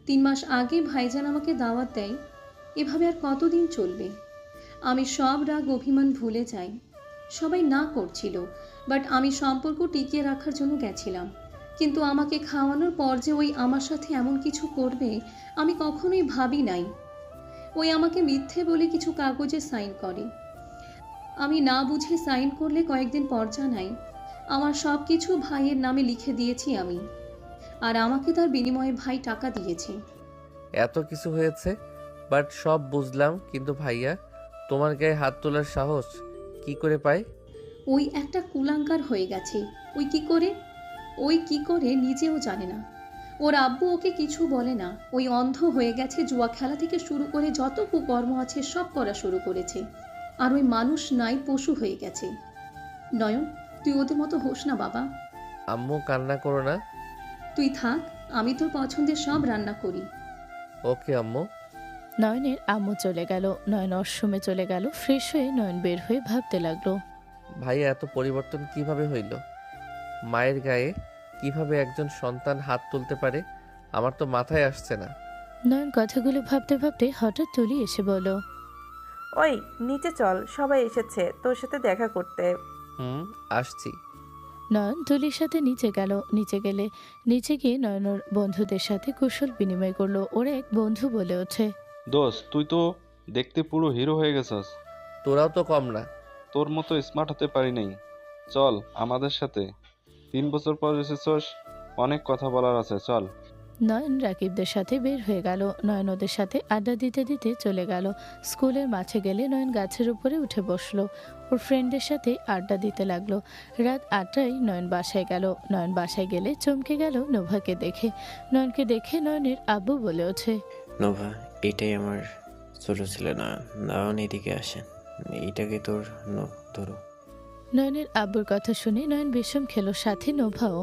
3 মাস আগে ভাইজান আমাকে দাওয়াত দেয়। এভাবে আর কতদিন চলবে? আমি সব রাগ অভিমান ভুলে যাই। সবাই না করছিল, বাট আমি সম্পর্ক টিকিয়ে রাখার জন্য গেছিলাম। কিন্তু আমাকে খাওয়ানোর পর যে ওই আমার সাথে এমন কিছু করবে আমি কখনোই ভাবি নাই। ওই আমাকে মিথ্যে বলে কিছু কাগজে সাইন করে। আমি না বুঝে সাইন করলে কয়েকদিন পর জানাই আমার সব কিছু ভাইয়ের নামে লিখে দিয়েছি আমি, আর আমাকে তার বিনিময়ে ভাই টাকা দিয়েছে। এত কিছু হয়েছে, বাট সব বুঝলাম, কিন্তু ভাইয়া তোমার গায়ে হাত তোলার সাহস কি করে পায়? ওই একটা কুলাঙ্কার হয়ে গেছে। ওই কি করে নিজেও জানে না। ওর আব্বু ওকে কিছু বলে না। ওই অন্ধ হয়ে গেছে, জুয়া খেলা থেকে শুরু করে যত কুকর্ম আছে সব করা শুরু করেছে। আর ওই মানুষ নাই, পশু হয়ে গেছে। নয়ন, তুই ওদের মতো হোস না বাবা। আম্মু কান্না করো না। তুই থাক, আমি তোর পছন্দের সব রান্না করি। ওকে আম্মু। নয়নের আম্মু চলে গেল। নয়ন ওয়াশরুমে চলে গেল। ফ্রেশ হয়ে নয়ন বের হয়ে ভাবতে লাগলো, ভাইয়া এত পরিবর্তন কিভাবে হইল? মায়ের গায়ে কিভাবে একজন সন্তান হাত তুলতে পারে? আমার তো মাথায় আসছে না। নয়ন কথাগুলো ভাবতে ভাবতে হঠাৎ তুলি এসে বলল, ওই নিচে চল, সবাই এসেছে তোর সাথে দেখা করতে। আসছি। নয়ন তুলির সাথে নিচে গেল। নিচে গেলে নিচে গিয়ে নয়নের বন্ধুদের সাথে কুশল বিনিময় করলো। ওর এক বন্ধু বলে ওঠে, দোস্ত, তুই তো দেখতে পুরো হিরো হয়ে গেছস। তোরাও তো কম না। তোর মতো স্মার্ট হতে পারি নাই। চল আমাদের সাথে। 3 বছর পর এসেছস, অনেক কথা বলার আছে, চল। নয়ন রাকিবদের সাথে বের হয়ে গেল। নয়ন ওদের সাথে আড্ডা দিতে দিতে চলে গেল। স্কুলের মাঠে গেলে নয়ন গাছের উপরে উঠে বসলো। ওর ফ্রেন্ডের সাথে আড্ডা দিতে লাগলো। রাত 8টায় নয়ন বাসায় গেল। নয়ন বাসায় গেলে চমকে গেল নোভাকে দেখে। নয়নকে দেখে নয়নের আব্বু বলে ওঠে, নোভা, এটাই আমার ছোট ছেলে না, নয়ন এদিকে আসেন, এইটাকে তোর ধরো। নয়নের আব্বুর কথা শুনে নয়ন বিষম খেলো, সাথে নোভাও।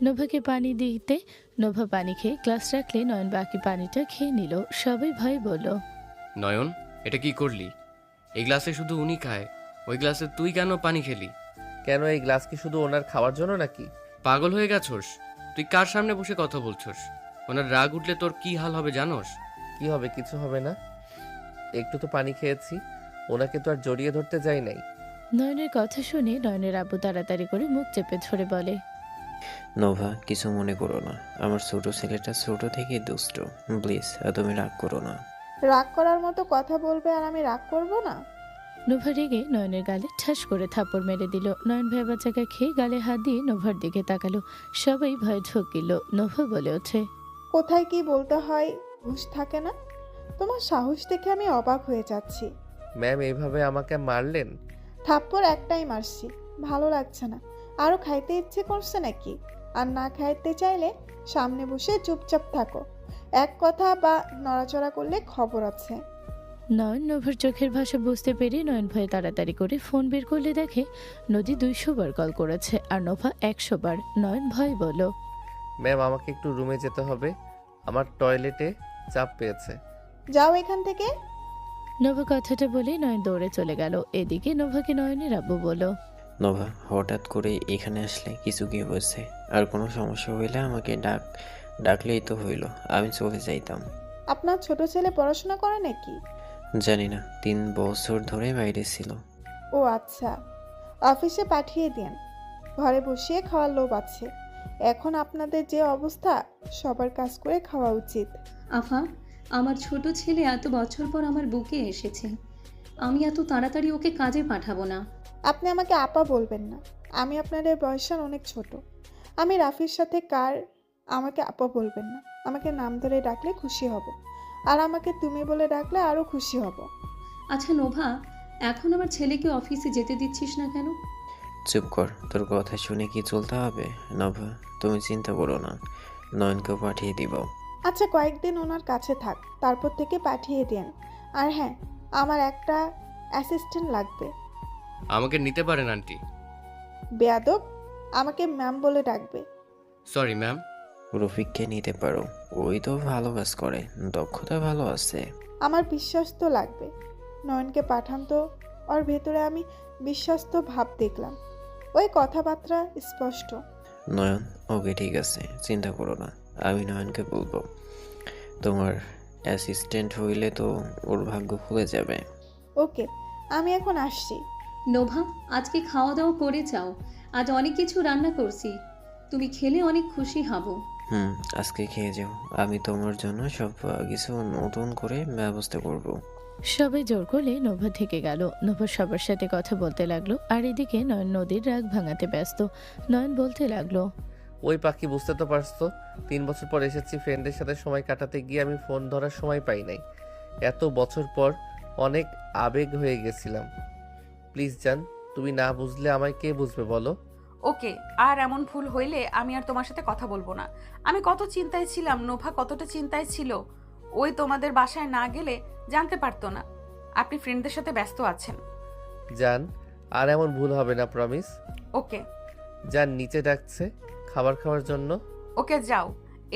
নোভাকে পানি দিতে নোভা পানি খেয়ে গ্লাস রাখলে নয়ন বাকি পানিটা খেয়ে নিল। সবাই ভয় বলল, নয়ন, এটা কি করলি? এই গ্লাসে শুধু উনি খায়, ওই গ্লাসে তুই কেন পানি খেলি? কেন, এই গ্লাস কি শুধু ওনার খাওয়ার জন্য নাকি? পাগল হয়ে গেছস? তুই কার সামনে বসে কথা বলছস? ওনার রাগ উঠলে তোর কি হাল হবে জানোস? কি হবে? কিছু হবে না। একটু তো পানি খেয়েছি, ওনাকে তো আর জড়িয়ে ধরতে যাই নাই। নয়নের কথা শুনে নয়নের আব্বু তাড়াতাড়ি করে মুখ চেপে ধরে বলে, নোভা, কিছু মনে করো না, আমার ছোট ছেলেটা ছোট থেকেই দুষ্ট, প্লিজ তুমি রাগ করো না। রাগ করার মতো কথা বলবে আর আমি রাগ করব না? নোভা রেগে নয়নের গালে ঠাস করে থাপড় মেরে দিল। নয়ন ভেবা চাকা খেয়ে গালে হাত দিয়ে নোভার দিকে তাকালো। সবাই ভয় ঢুকিল। নোভা বলে ওঠে, কোথায় কি বলতে হয় হুঁশ থাকে না? তোমার সাহস দেখে আমি অবাক হয়ে যাচ্ছি। ম্যাম, এইভাবে আমাকে মারলেন? থাপ্পড় একটাই মারছি, ভালো লাগছে না। আরো খাইতে ইচ্ছে করছে নাকি? আর না খাইতে চাইলে সামনে বসে চুপচাপ থাকো। এক কথা বা নড়াচড়া করলে খবর আছে। নয়ন নোভার চোখের ভাষা বুঝতে পেরে নয়ন ভয়ে তাড়াতাড়ি করে ফোন বের করলে দেখে নদী 200 বার কল করেছে আর নোভা 100 বার। নয়ন ভয় বলল, ম্যাম, আমাকে একটু রুমে যেতে হবে, আমার টয়লেটে চাপ পেয়েছে। যাও এখান থেকে। নোভা কথাটা বলে নয়ন দৌড়ে চলে গেল। এদিকে নোভাকে নয়নের আব্বু বলল, নোভা, হঠাৎ করে এখানে আসলে কিছু কি হয়েছে? আর কোনো সমস্যা হইলে আমাকে ডাকলেই তো হইল, আমি চলে যাইতাম। আপনার ছোট ছেলে পড়াশোনা করে নাকি? জানি না, 3 বছর ধরে বাইরে ছিল। ও আচ্ছা, অফিসে পাঠিয়ে দিন। ঘরে বসিয়ে খাওয়ার লোভ আছে। এখন আপনাদের যে অবস্থা, সবার কাজ করে খাওয়া উচিত। আফা, আমার ছোট ছেলে এত বছর পর আমার বুকে এসেছে। আমি এত তাড়াতাড়ি ওকে কাজে পাঠাবো না। আপনি আমাকে আপা বলবেন না। আমি আপনাদের বয়সের অনেক ছোট। আমি রাফির সাথে কার আমাকে আপা বলবেন না, আমাকে নাম ধরে ডাকলে খুশি হব, আর আমাকে তুমি বলে ডাকলে আরও খুশি হব। আচ্ছা নোভা, এখন আমার ছেলেকে অফিসে যেতে দিচ্ছিস না কেন? চুপ কর, তোর কথা শুনে কি চলতে হবে? নভা, তুমি চিন্তা করো না, নয়নকেও পাঠিয়ে দিব। আচ্ছা, কয়েকদিন ওনার কাছে থাক, তারপর থেকে পাঠিয়ে দিন। আর হ্যাঁ, আমার একটা অ্যাসিস্ট্যান্ট লাগবে। আমাকে নিতে পারেন আন্টি। বেয়াদব, আমাকে ম্যাম বলে ডাকবে। Sorry ma'am. রফিককে নিতে পারো, ওই তো ভালো কাজ করে, দক্ষতা ভালো আছে। আমার বিশ্বস্ত লাগবে। নয়নকে পাঠান তো, ওর ভেতরে আমি বিশ্বস্ত ভাব দেখলাম, ওই কথাবার্তা স্পষ্ট। নয়ন, ওকে ঠিক আছে, চিন্তা করো না, আমি নয়নকে বলবো। তোমার অ্যাসিস্ট্যান্ট হইলে তো ওর ভাগ্য খুলে যাবে। ওকে, আমি এখন আসছি। নোভা, আজকে খাওয়া দাওয়া করে যাও, আজ অনেক কিছু রান্না করছি, তুমি খেলে অনেক খুশি হব। আজকে খেয়ে যাও, আমি তোমার জন্য সব কিছু নতুন করে ব্যবস্থা করব। সবাই জোর করলে নোভা থেকে গেল। নোভা সবার সাথে কথা বলতে লাগলো, আর এদিকে নয়ন নদীর রাগ ভাঙাতে ব্যস্ত। নয়ন বলতে লাগলো, ওই পাখি, বুঝতে তো পারছো, 3 বছর পর এসেছি, ফ্রেন্ডের সাথে সময় কাটাতে গিয়ে আমি ফোন ধরার সময় পাই নাই। এত বছর পর অনেক আবেগ হয়ে গেছিলাম। প্লিজ জান, তুমি না বুঝলে আমায় কে বুঝবে বলো? ওকে, আর এমন ভুল হইলে আমি আর তোমার সাথে কথা বলবো না। আমি কত চিন্তায় ছিলাম, নোভা কতটা চিন্তায় ছিল। ওই তোমাদের বাসায় না গেলে জানতে পারতো না আপনি ফ্রেন্ডদের সাথে ব্যস্ত আছেন। জান, আর এমন ভুল হবে না, প্রমিস। ওকে। জান নিচে ডাকছে খাবার খাওয়ার জন্য। ওকে যাও,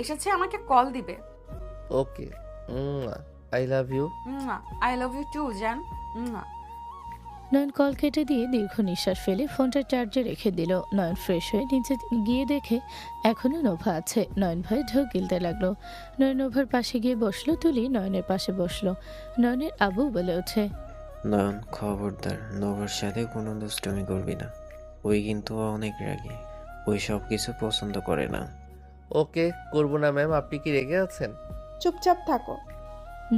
এসেছে আমাকে কল দিবে। Okay, I love you. I love you too জান। নয়ন কল কেটে দিয়ে দীর্ঘ নিঃশ্বাস ফেলে ফোনটা চার্জে রেখে দিল। নয়ন ফ্রেশ হয়ে নিচে গিয়ে দেখে এখনো নোভা আছে। নয়ন ভয়ে ঢোক গিলতে লাগলো। নয়ন নোভার পাশে গিয়ে বসলো, তুলি নয়নের পাশে বসলো। নয়নের আবু বলে ওঠে, নয়ন, খবরদার নোভার সাথে কোনো দুষ্টুমি করবি না, ওই কিন্তু অনেক রাগী, ওই সব কিছু পছন্দ করে না। ওকে, করবো না ম্যাম। আপনি কি রেগে আছেন? চুপচাপ থাকো।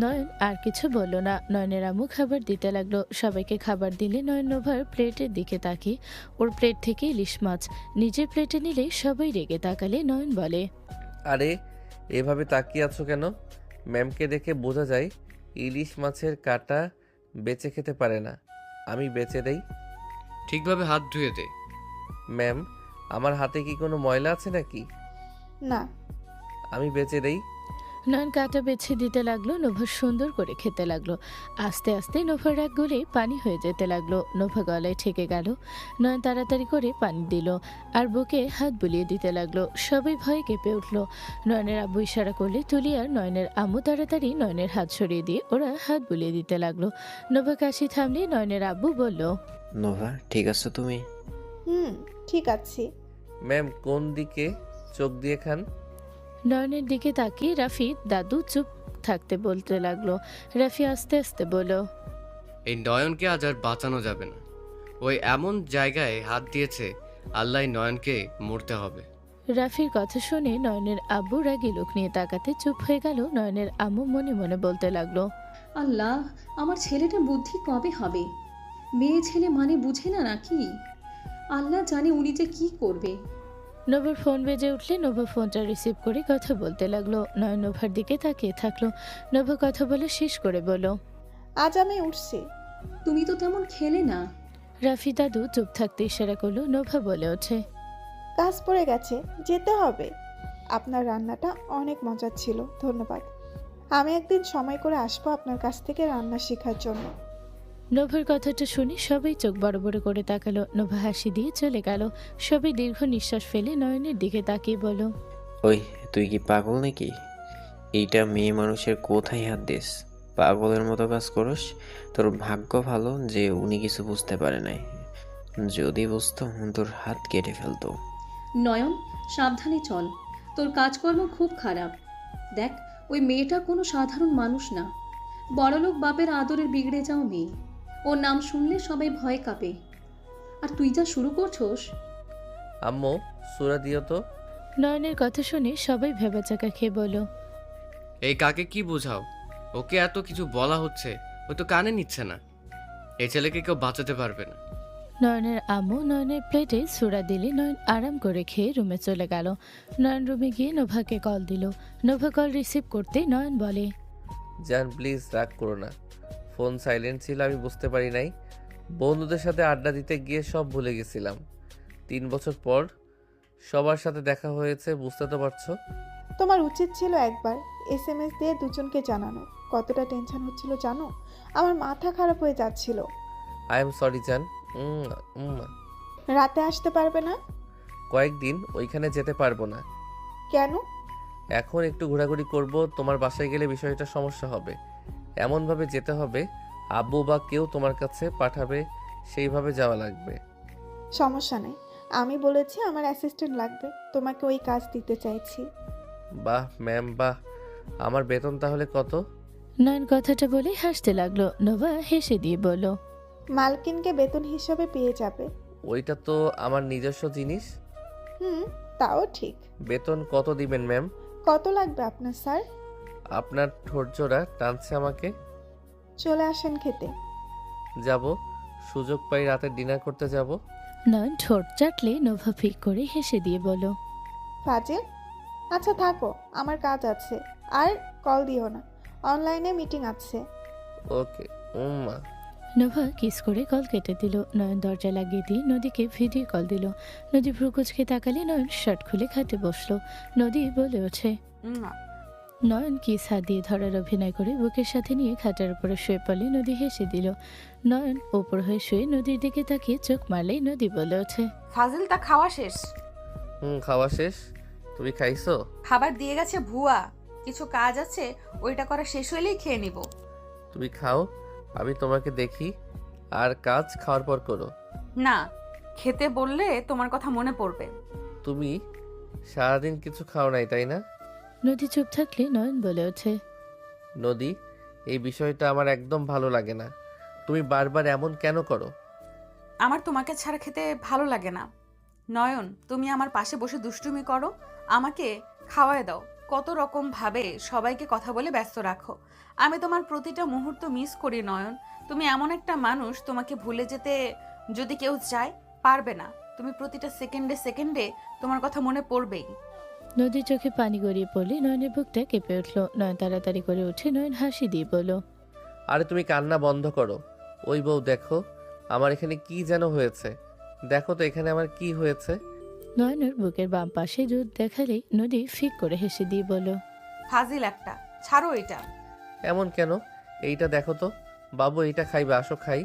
নয়ন আর কিছু বলল না। নয়নের আম্মু খাবার দিতে লাগলো। সবাইকে খাবার দিলে নয়ন নোভার প্লেটের দিকে তাকিয়ে ওর প্লেট থেকে ইলিশ মাছ নিজের প্লেটে নিলে সবাই রেগে তাকালে নয়ন বলে, আরে এভাবে তাকিয়ে আছো কেন? ম্যামকে দেখে বোঝা যায় ইলিশ মাছের কাঁটা বেঁচে খেতে পারে না। আমি বেঁচে দেই। ঠিকভাবে হাত ধুয়ে দে। ম্যাম, আমার হাতে কি কোনো ময়লা আছে নাকি? না। আমি বেঁচে দেই। নয়ন কাঁটা বেছে দিতে লাগলো। নোভা সুন্দর করে খেতে লাগলো। আস্তে আস্তে নোভার রাগ গলে পানি হয়ে যেতে লাগলো। নোভা গলায় ঠেকে গেল। নয়ন তাড়াতাড়ি করে পানি দিল আর বুকে হাত বুলিয়ে দিতে লাগলো। সবাই ভয়ে কেঁপে উঠলো। নয়নের আব্বু ইশারা করলে তুলি আর নয়নের আম্মু তাড়াতাড়ি নয়নের হাত সরিয়ে দিয়ে ওরা হাত বুলিয়ে দিতে লাগলো। নোভা কাশি থামলে নয়নের আব্বু বলল, নোভা, ঠিক আছো তুমি? ঠিক আছি। ম্যাম কোন দিকে চোখ দিয়ে খান? নয়নের দিকে তাকিয়ে রাফি দাদু চুপ থাকতে বলতে লাগলো। রাফি আস্তে আস্তে বলল, এই নয়নকে আজ আর বাঁচানো যাবে না। ওই এমন জায়গায় হাত দিয়েছে, আল্লাহ নয়নকে মরতে হবে। রাফির কথা শুনে নয়নের আব্বু রাগী লোক নিয়ে তাকাতে চুপ হয়ে গেল। নয়নের আম্মু মনে মনে বলতে লাগলো, আল্লাহ, আমার ছেলেটা বুদ্ধি কবে হবে? মেয়ে ছেলে মানে বুঝে না নাকি? আল্লাহ জানে উনি যে কি করবে। নোভার ফোন বেজে উঠলে নোভা ফোনটা রিসিভ করে কথা বলতে লাগলো। নয়ন নোভার দিকে তাকিয়ে থাকলো। নোভা কথা বলে শেষ করে বলল, আজ আমি উঠছি। তুমি তো তেমন খেলে না। রাফি দাদু চুপ থাকতে ইশারা করলো। নোভা বলে ওঠে, কাজ পড়ে গেছে, যেতে হবে। আপনার রান্নাটা অনেক মজার ছিল, ধন্যবাদ। আমি একদিন সময় করে আসবো আপনার কাছ থেকে রান্না শেখার জন্য। নোভার কথাটা শুনে সবাই চোখ বড় বড় করে তাকালো। নোভা হাসি দিয়ে চলে গেল। সবাই দীর্ঘ নিঃশ্বাস ফেলে নয়নের দিকে তাকিয়ে বলল, ওই, তুই কি পাগল নাকি? এইটা মেয়ে মানুষের কোথায় হাত দিস? পাগলের মতো কাজ করস? তোর ভাগ্য ভালো যে উনি কিছু বুঝতে পারে নাই, যদি বুঝতো তোর হাত কেটে ফেলতো। নয়ন, সাবধানে চল, তোর কাজকর্ম খুব খারাপ। দেখ, ওই মেয়েটা কোনো সাধারণ মানুষ না, বড়লোক বাপের আদরের বিগড়ে যাও মেয়ে। ওর নাম শুনলে সবাই ভয় কাঁপে। আর তুই যা শুরু করছোস। আম্মু সূরা দিও তো। নয়নের কথা শুনে সবাই ভেবাচাকা খেয়ে বলল, এই কাকে কি বোঝাও? ওকে এত কিছু বলা হচ্ছে, ও তো কানে নিচ্ছে না। এই ছেলেকে কেউ বাঁচাতে পারবে না। নয়নের আম্মু নয়নের প্লেটে সুরা দিলে নয়ন আরাম করে খেয়ে রুমে চলে গেল। নয়ন রুমে গিয়ে নোভাকে কল দিল। নোভা কল রিসিভ করতে নয়ন বলে, জান প্লিজ রাগ করো না, ফোন সাইলেন্ট ছিল, আমি বুঝতে পারি নাই। বন্ধুদের সাথে আড্ডা দিতে গিয়ে সব ভুলে গেছিলাম। 3 বছর পর সবার সাথে দেখা হয়েছে, বুঝতে তো পারছো। তোমার উচিত ছিল একবার এসএমএস দিয়ে দুজনকে জানানো। কতটা টেনশন হচ্ছিল জানো, আমার মাথা খারাপ হয়ে যাচ্ছিল। আই এম সরি জান। রাতে আসতে পারবে না? কয়েকদিন ওইখানে যেতে পারবো না। কেন? এখন একটু ঘোরাঘুরি করব, তোমার বাসায় গেলে বিষয়টা সমস্যা হবে। এমনভাবে যেতে হবে আব্বু বা কেউ তোমার কাছে পাঠাবে, সেইভাবে যাওয়া লাগবে। সমস্যা নেই, আমি বলেছি আমার অ্যাসিস্ট্যান্ট লাগবে, তোমাকে ওই কাজ দিতে চাইছি। বাহ ম্যাম বাহ, আমার বেতন তাহলে কত? নয়ন কথাটা বলে হাসতে লাগলো। নোভা হেসে দিয়ে বলল, মালকিনকে বেতন হিসাবে পেয়ে যাবে। ওইটা তো আমার নিজস্ব জিনিস। তাও ঠিক। বেতন কত দিবেন ম্যাম? কত লাগবে আপনার স্যার? আপনার ঠোঁটজোড়া টানছে আমাকে। চলে আসেন খেতে। যাব, সুযোগ পাই রাতে ডিনার করতে যাব। নয়ন ঠোঁট চাটলে নোভা ফিক করে হেসে দিয়ে বলল, ফাজিল। আচ্ছা থাকো, আমার কাজ আছে, আর কল দিও না, অনলাইনে মিটিং আছে। ওকে। মা। নোভা কিস করে কল কেটে দিল। নয়ন দরজা লাগিয়ে দিয়ে নদীকে ভিডিও কল দিল। নদী ভ্রুকুচকে তাকালে নয়ন শার্ট খুলে খাটে বসলো। নদী বলে ওঠে, না। নয়ন কিস হাত দিয়ে ধরার অভিনয় করে বুকের সাথে নিয়ে খাটের উপরে শুয়ে পড়লে নদী হেসে দিল। নয়ন ওপর হয়ে শুয়ে নদীর দিকে তাকিয়ে চোখ মারলেই নদী বলে ওঠে, ফাজিল, তা খাওয়া শেষ? খাওয়া শেষ। তুমি খাইছো? খাবার দিয়ে গেছে ভুয়া, কিছু কাজ আছে, ওইটা করা শেষ হইলেই খেয়ে নিব। তুমি খাও, আমি তোমাকে দেখি, আর কাজ খাওয়ার পর করো। না, খেতে বললে তোমার কথা মনে পড়বে। তুমি সারাদিন কিছু খাও নাই তাই না? নদী চুপ থাকলে নয়ন বলে ওঠে, নদী, এই বিষয়টা আমার একদম ভালো লাগে না। তুমি বারবার এমন কেন করো? আমার তোমাকে ছাড়া খেতে ভালো লাগে না। নয়ন, তুমি আমার পাশে বসে দুষ্টুমি করো, আমাকে খাওয়ায় দাও, কত রকম ভাবে সবাইকে কথা বলে ব্যস্ত রাখো। আমি তোমার প্রতিটা মুহূর্ত মিস করি নয়ন। তুমি এমন একটা মানুষ, তোমাকে ভুলে যেতে যদি কেউ চায় পারবে না। তুমি প্রতিটা সেকেন্ডে সেকেন্ডে তোমার কথা মনে পড়বেই। নদীর চোখে পানি গড়িয়ে পড়লে নয়নের বুকটা কেঁপে উঠলো। নয়ন তাড়াতাড়ি করে উঠে নয়ন হাসি দিয়ে বলল, আরে তুমি কান্না বন্ধ করো। ওই বউ দেখো আমার এখানে কি যেন হয়েছে, দেখো তো এখানে আমার কি হয়েছে। নয়নের বুকের বাম পাশে দুধ দেখালেই নদী ফিক করে হেসে দিয়ে বলল, ফাজিল একটা, ছাড়ো এটা। এমন কেন? এইটা দেখো তো বাবু, এইটা খাইবে, আসো খাই।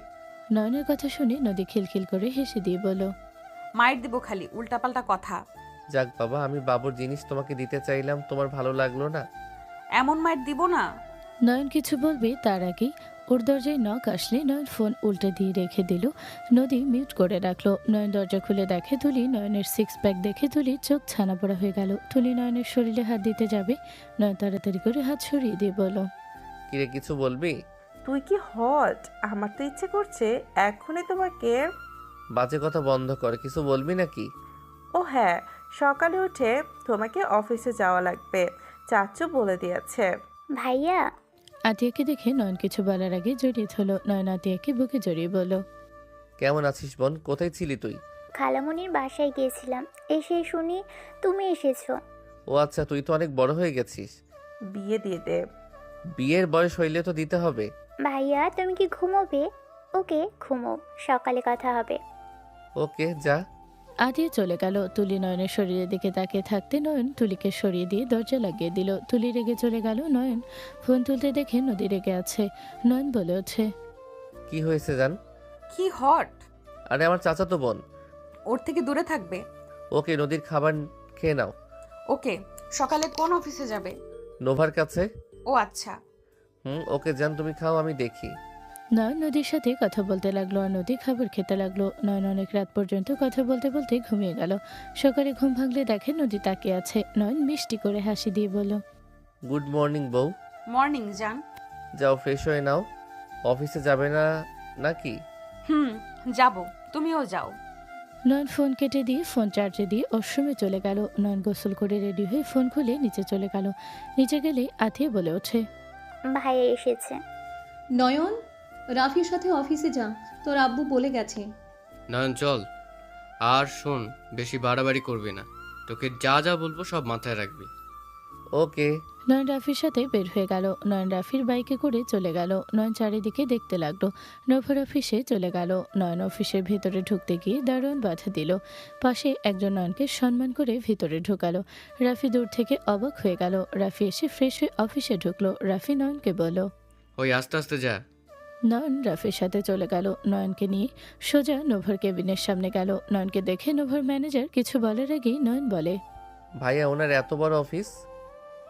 নয়নের কথা শুনে নদী খিলখিল করে হেসে দিয়ে বলল, মাইর দিব খালি উল্টাপাল্টা কথা। যাক বাবা, আমি বাবুর জিনিস তোমাকে দিতে চাইলাম, তোমার ভালো লাগলো না? এমন মাইর দিব না। নয়ন কিছু বলবে তার আগেই ওর দরজায় নখ আসলে নয়ন ফোন উল্টে দিয়ে রেখে দিল। নদী মিউট করে রাখলো। নয়ন দরজা খুলে দেখে তুলি নয়নের সিক্স প্যাক দেখে তুলি চোখ ছানা পড়া হয়ে গেল। তুলি নয়নের শরীরে হাত দিতে যাবে, নয়ন তাড়াতাড়ি করে হাত সরিয়ে দিয়ে বলল, কিরে কিছু বলবি? তুই কি হট? আমার তো ইচ্ছে করছে এখনই তোমাকে। বাজে কথা বন্ধ কর, কিছু বলবি নাকি? ও হ্যাঁ, সকালে উঠে তোমাকে অফিসে যাওয়া লাগবে, চাচু বলে দিয়েছে। ভাইয়া। আতিয়াকে দেখে নয়ন কিছু বলার আগে জড়িয়ে ধরলো। নয়ন আতিয়াকে বুকে জড়িয়ে বলল, কেমন আছিস বোন? কোথায় ছিলি তুই? খালামণির বাসায় গিয়েছিলাম, এসে শুনি তুমি এসেছো। ও আচ্ছা, তুই তো অনেক বড় হয়ে গেছিস। বিয়ে দিয়ে দে। বিয়ের বয়স হইলে তো দিতে হবে। ভাইয়া তুমি কি ঘুমোবে? ওকে ঘুমো, সকালে কথা হবে। ওকে যা। আতিয়া চলে গেল। তুলি নয়নের শরীরের দিকে তাকিয়ে থাকতে নয়ন তুলিকে সরিয়ে দিয়ে দরজা লাগিয়ে দিল। তুলি রেগে চলে গেল। নয়ন ফোন তুলতে দেখে নদী রেগে আছে। নয়ন বলে ওঠে, কি হয়েছে জান? কি হট? আরে আমার চাচা তো বোন। ওর থেকে দূরে থাকবে। ওকে, নদীর খাবার খেয়ে নাও। ওকে, সকালে কোন অফিসে যাবে? নোভার কাছে। ও আচ্ছা। ওকে জান, তুমি খাও, আমি দেখি। নয়ন নদীর সাথে কথা বলতে লাগলো আর নদী খাবার খেতে লাগলো। নয়ন অনেক রাত পর্যন্ত কথা বলতে বলতে ঘুমিয়ে গেল। সকালে ঘুম ভাঙলে দেখে নদী তাকিয়ে আছে। নয়ন মিষ্টি করে হাসি দিয়ে বলল, গুড মর্নিং বউ। মর্নিং জান। যাও ফ্রেশ হয়ে নাও, অফিসে যাবে না নাকি? যাব, তুমিও যাও। নয়ন ফোন কেটে দিয়ে ফোন চার্জে দিয়ে ওয়াশরুমে চলে গেল। নয়ন গোসল করে রেডি হয়ে ফোন খুলে নিচে চলে গেল। নিচে গেলে আথিয়ে বলে ওঠে, ভাইয়া এসেছে। নয়ন, রাফির সাথে অফিসে যা, তোর আব্বু বলে গেছে। নয়ন চল। আর শোন, বেশি বাড়াবাড়ি করবি না। তোকে যা যা বলবো সব মাথায় রাখবি। ওকে। নয়ন রাফির সাথে বের হয়ে গেল। নয়ন রাফির বাইকে করে চলে গেল। নয়ন চারিদিকে দেখতে লাগলো। নভর অফিসে চলে গেল। নয়ন অফিসের ভেতরে ঢুকতে গিয়ে দারোয়ান বাধা দিল। পাশে একজন নয়নকে সম্মান করে ভিতরে ঢোকালো। রাফি দূর থেকে অবাক হয়ে গেল। রাফি এসে ফ্রেশ হয়ে অফিসে ঢুকলো। রাফি নয়নকে বলল। ওই আস্তে আস্তে যা। নয়ন রাফির সাথে চলে গেল। নয়নকে নিয়ে সোজা নোভার কেবিনের সামনে গেল। নয়নকে দেখে নোভার ম্যানেজার কিছু বলার আগেই নয়ন বলে, ভাইয়া ওনার এত বড় অফিস?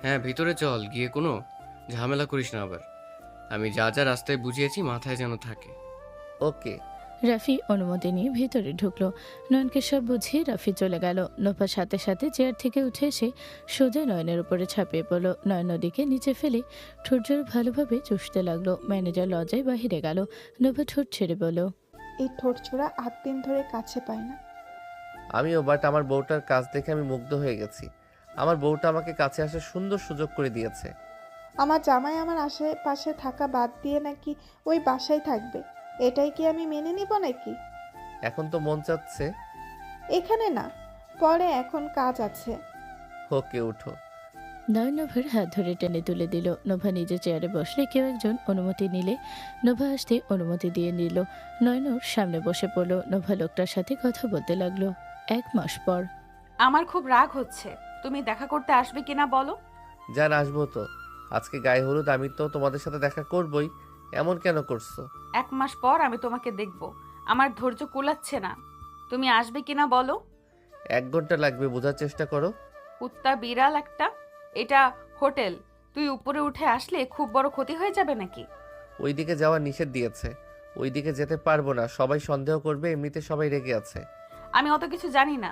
হ্যাঁ ভিতরে চল, গিয়ে কোনো ঝামেলা করিস না আবার। আমি যা যা রাস্তায় বুঝিয়েছি মাথায় যেন থাকে। ওকে। রাফি অনুমতি নিয়ে ভিতরে ঢুকলো। নয়নকে সব বুঝিয়ে রাফি চলে গেল। নোভা সাথে সাথে চেয়ার থেকে উঠে এসে সোজা নয়নের উপরে ছাপিয়ে পড়ল। নয়ন নদীকে নিচে ফেলে ঠোঁটজোর ভালোভাবে চুষতে লাগলো। ম্যানেজার লজ্জায় বাহিরে গেল। নোভা ঠোঁট ছেড়ে বলল, এই ঠোঁট ছোড়া 8 দিন ধরে কাছে পাই না। আমিও, বাট আমার বউটার কাজ দেখে আমি মুগ্ধ হয়ে গেছি। আমার বউটা আমাকে কাছে আসার সুন্দর সুযোগ করে দিয়েছে। আমার জামাই আমার আশেপাশে থাকা বাদ দিয়ে নাকি ওই বাসায় থাকবে, এটাই কি আমি মেনে নিব নাকি? এখন তো মন চাচ্ছে। এখানে না, পরে, এখন কাজ আছে। ওকে উঠো। নয়ন নোভার হাত ধরে টেনে তুলে দিল। নোভা নিজে চেয়ারে বসলে কেউ একজন অনুমতি নিলে নোভা আসতে অনুমতি দিয়ে নিল। নয়ন ওর সামনে বসে পড়ল। নোভা লোকটার সাথে কথা বলতে লাগলো। 1 মাস পর। আমার খুব রাগ হচ্ছে, তুমি দেখা করতে আসবে কিনা বলো? জান আসবো তো, আজকে গায়ে হলুদ, আমি তো তোমাদের সাথে দেখা করবই। এমন কেন করছো? 1 মাস পর আমি তোমাকে দেখব, আমার ধৈর্য কুলাচ্ছে না। তুমি আসবে কিনা বলো? 1 ঘন্টা লাগবে, বোঝার চেষ্টা করো। কুত্তা বিড়াল একটা, এটা হোটেল, তুই উপরে উঠে আসলে খুব বড় ক্ষতি হয়ে যাবে নাকি? ওইদিকে যাওয়া নিষেধ দিয়েছে, ওইদিকে যেতে পারবো না, সবাই সন্দেহ করবে, এমনিতে সবাই রেগে আছে। আমি অত কিছু জানি না।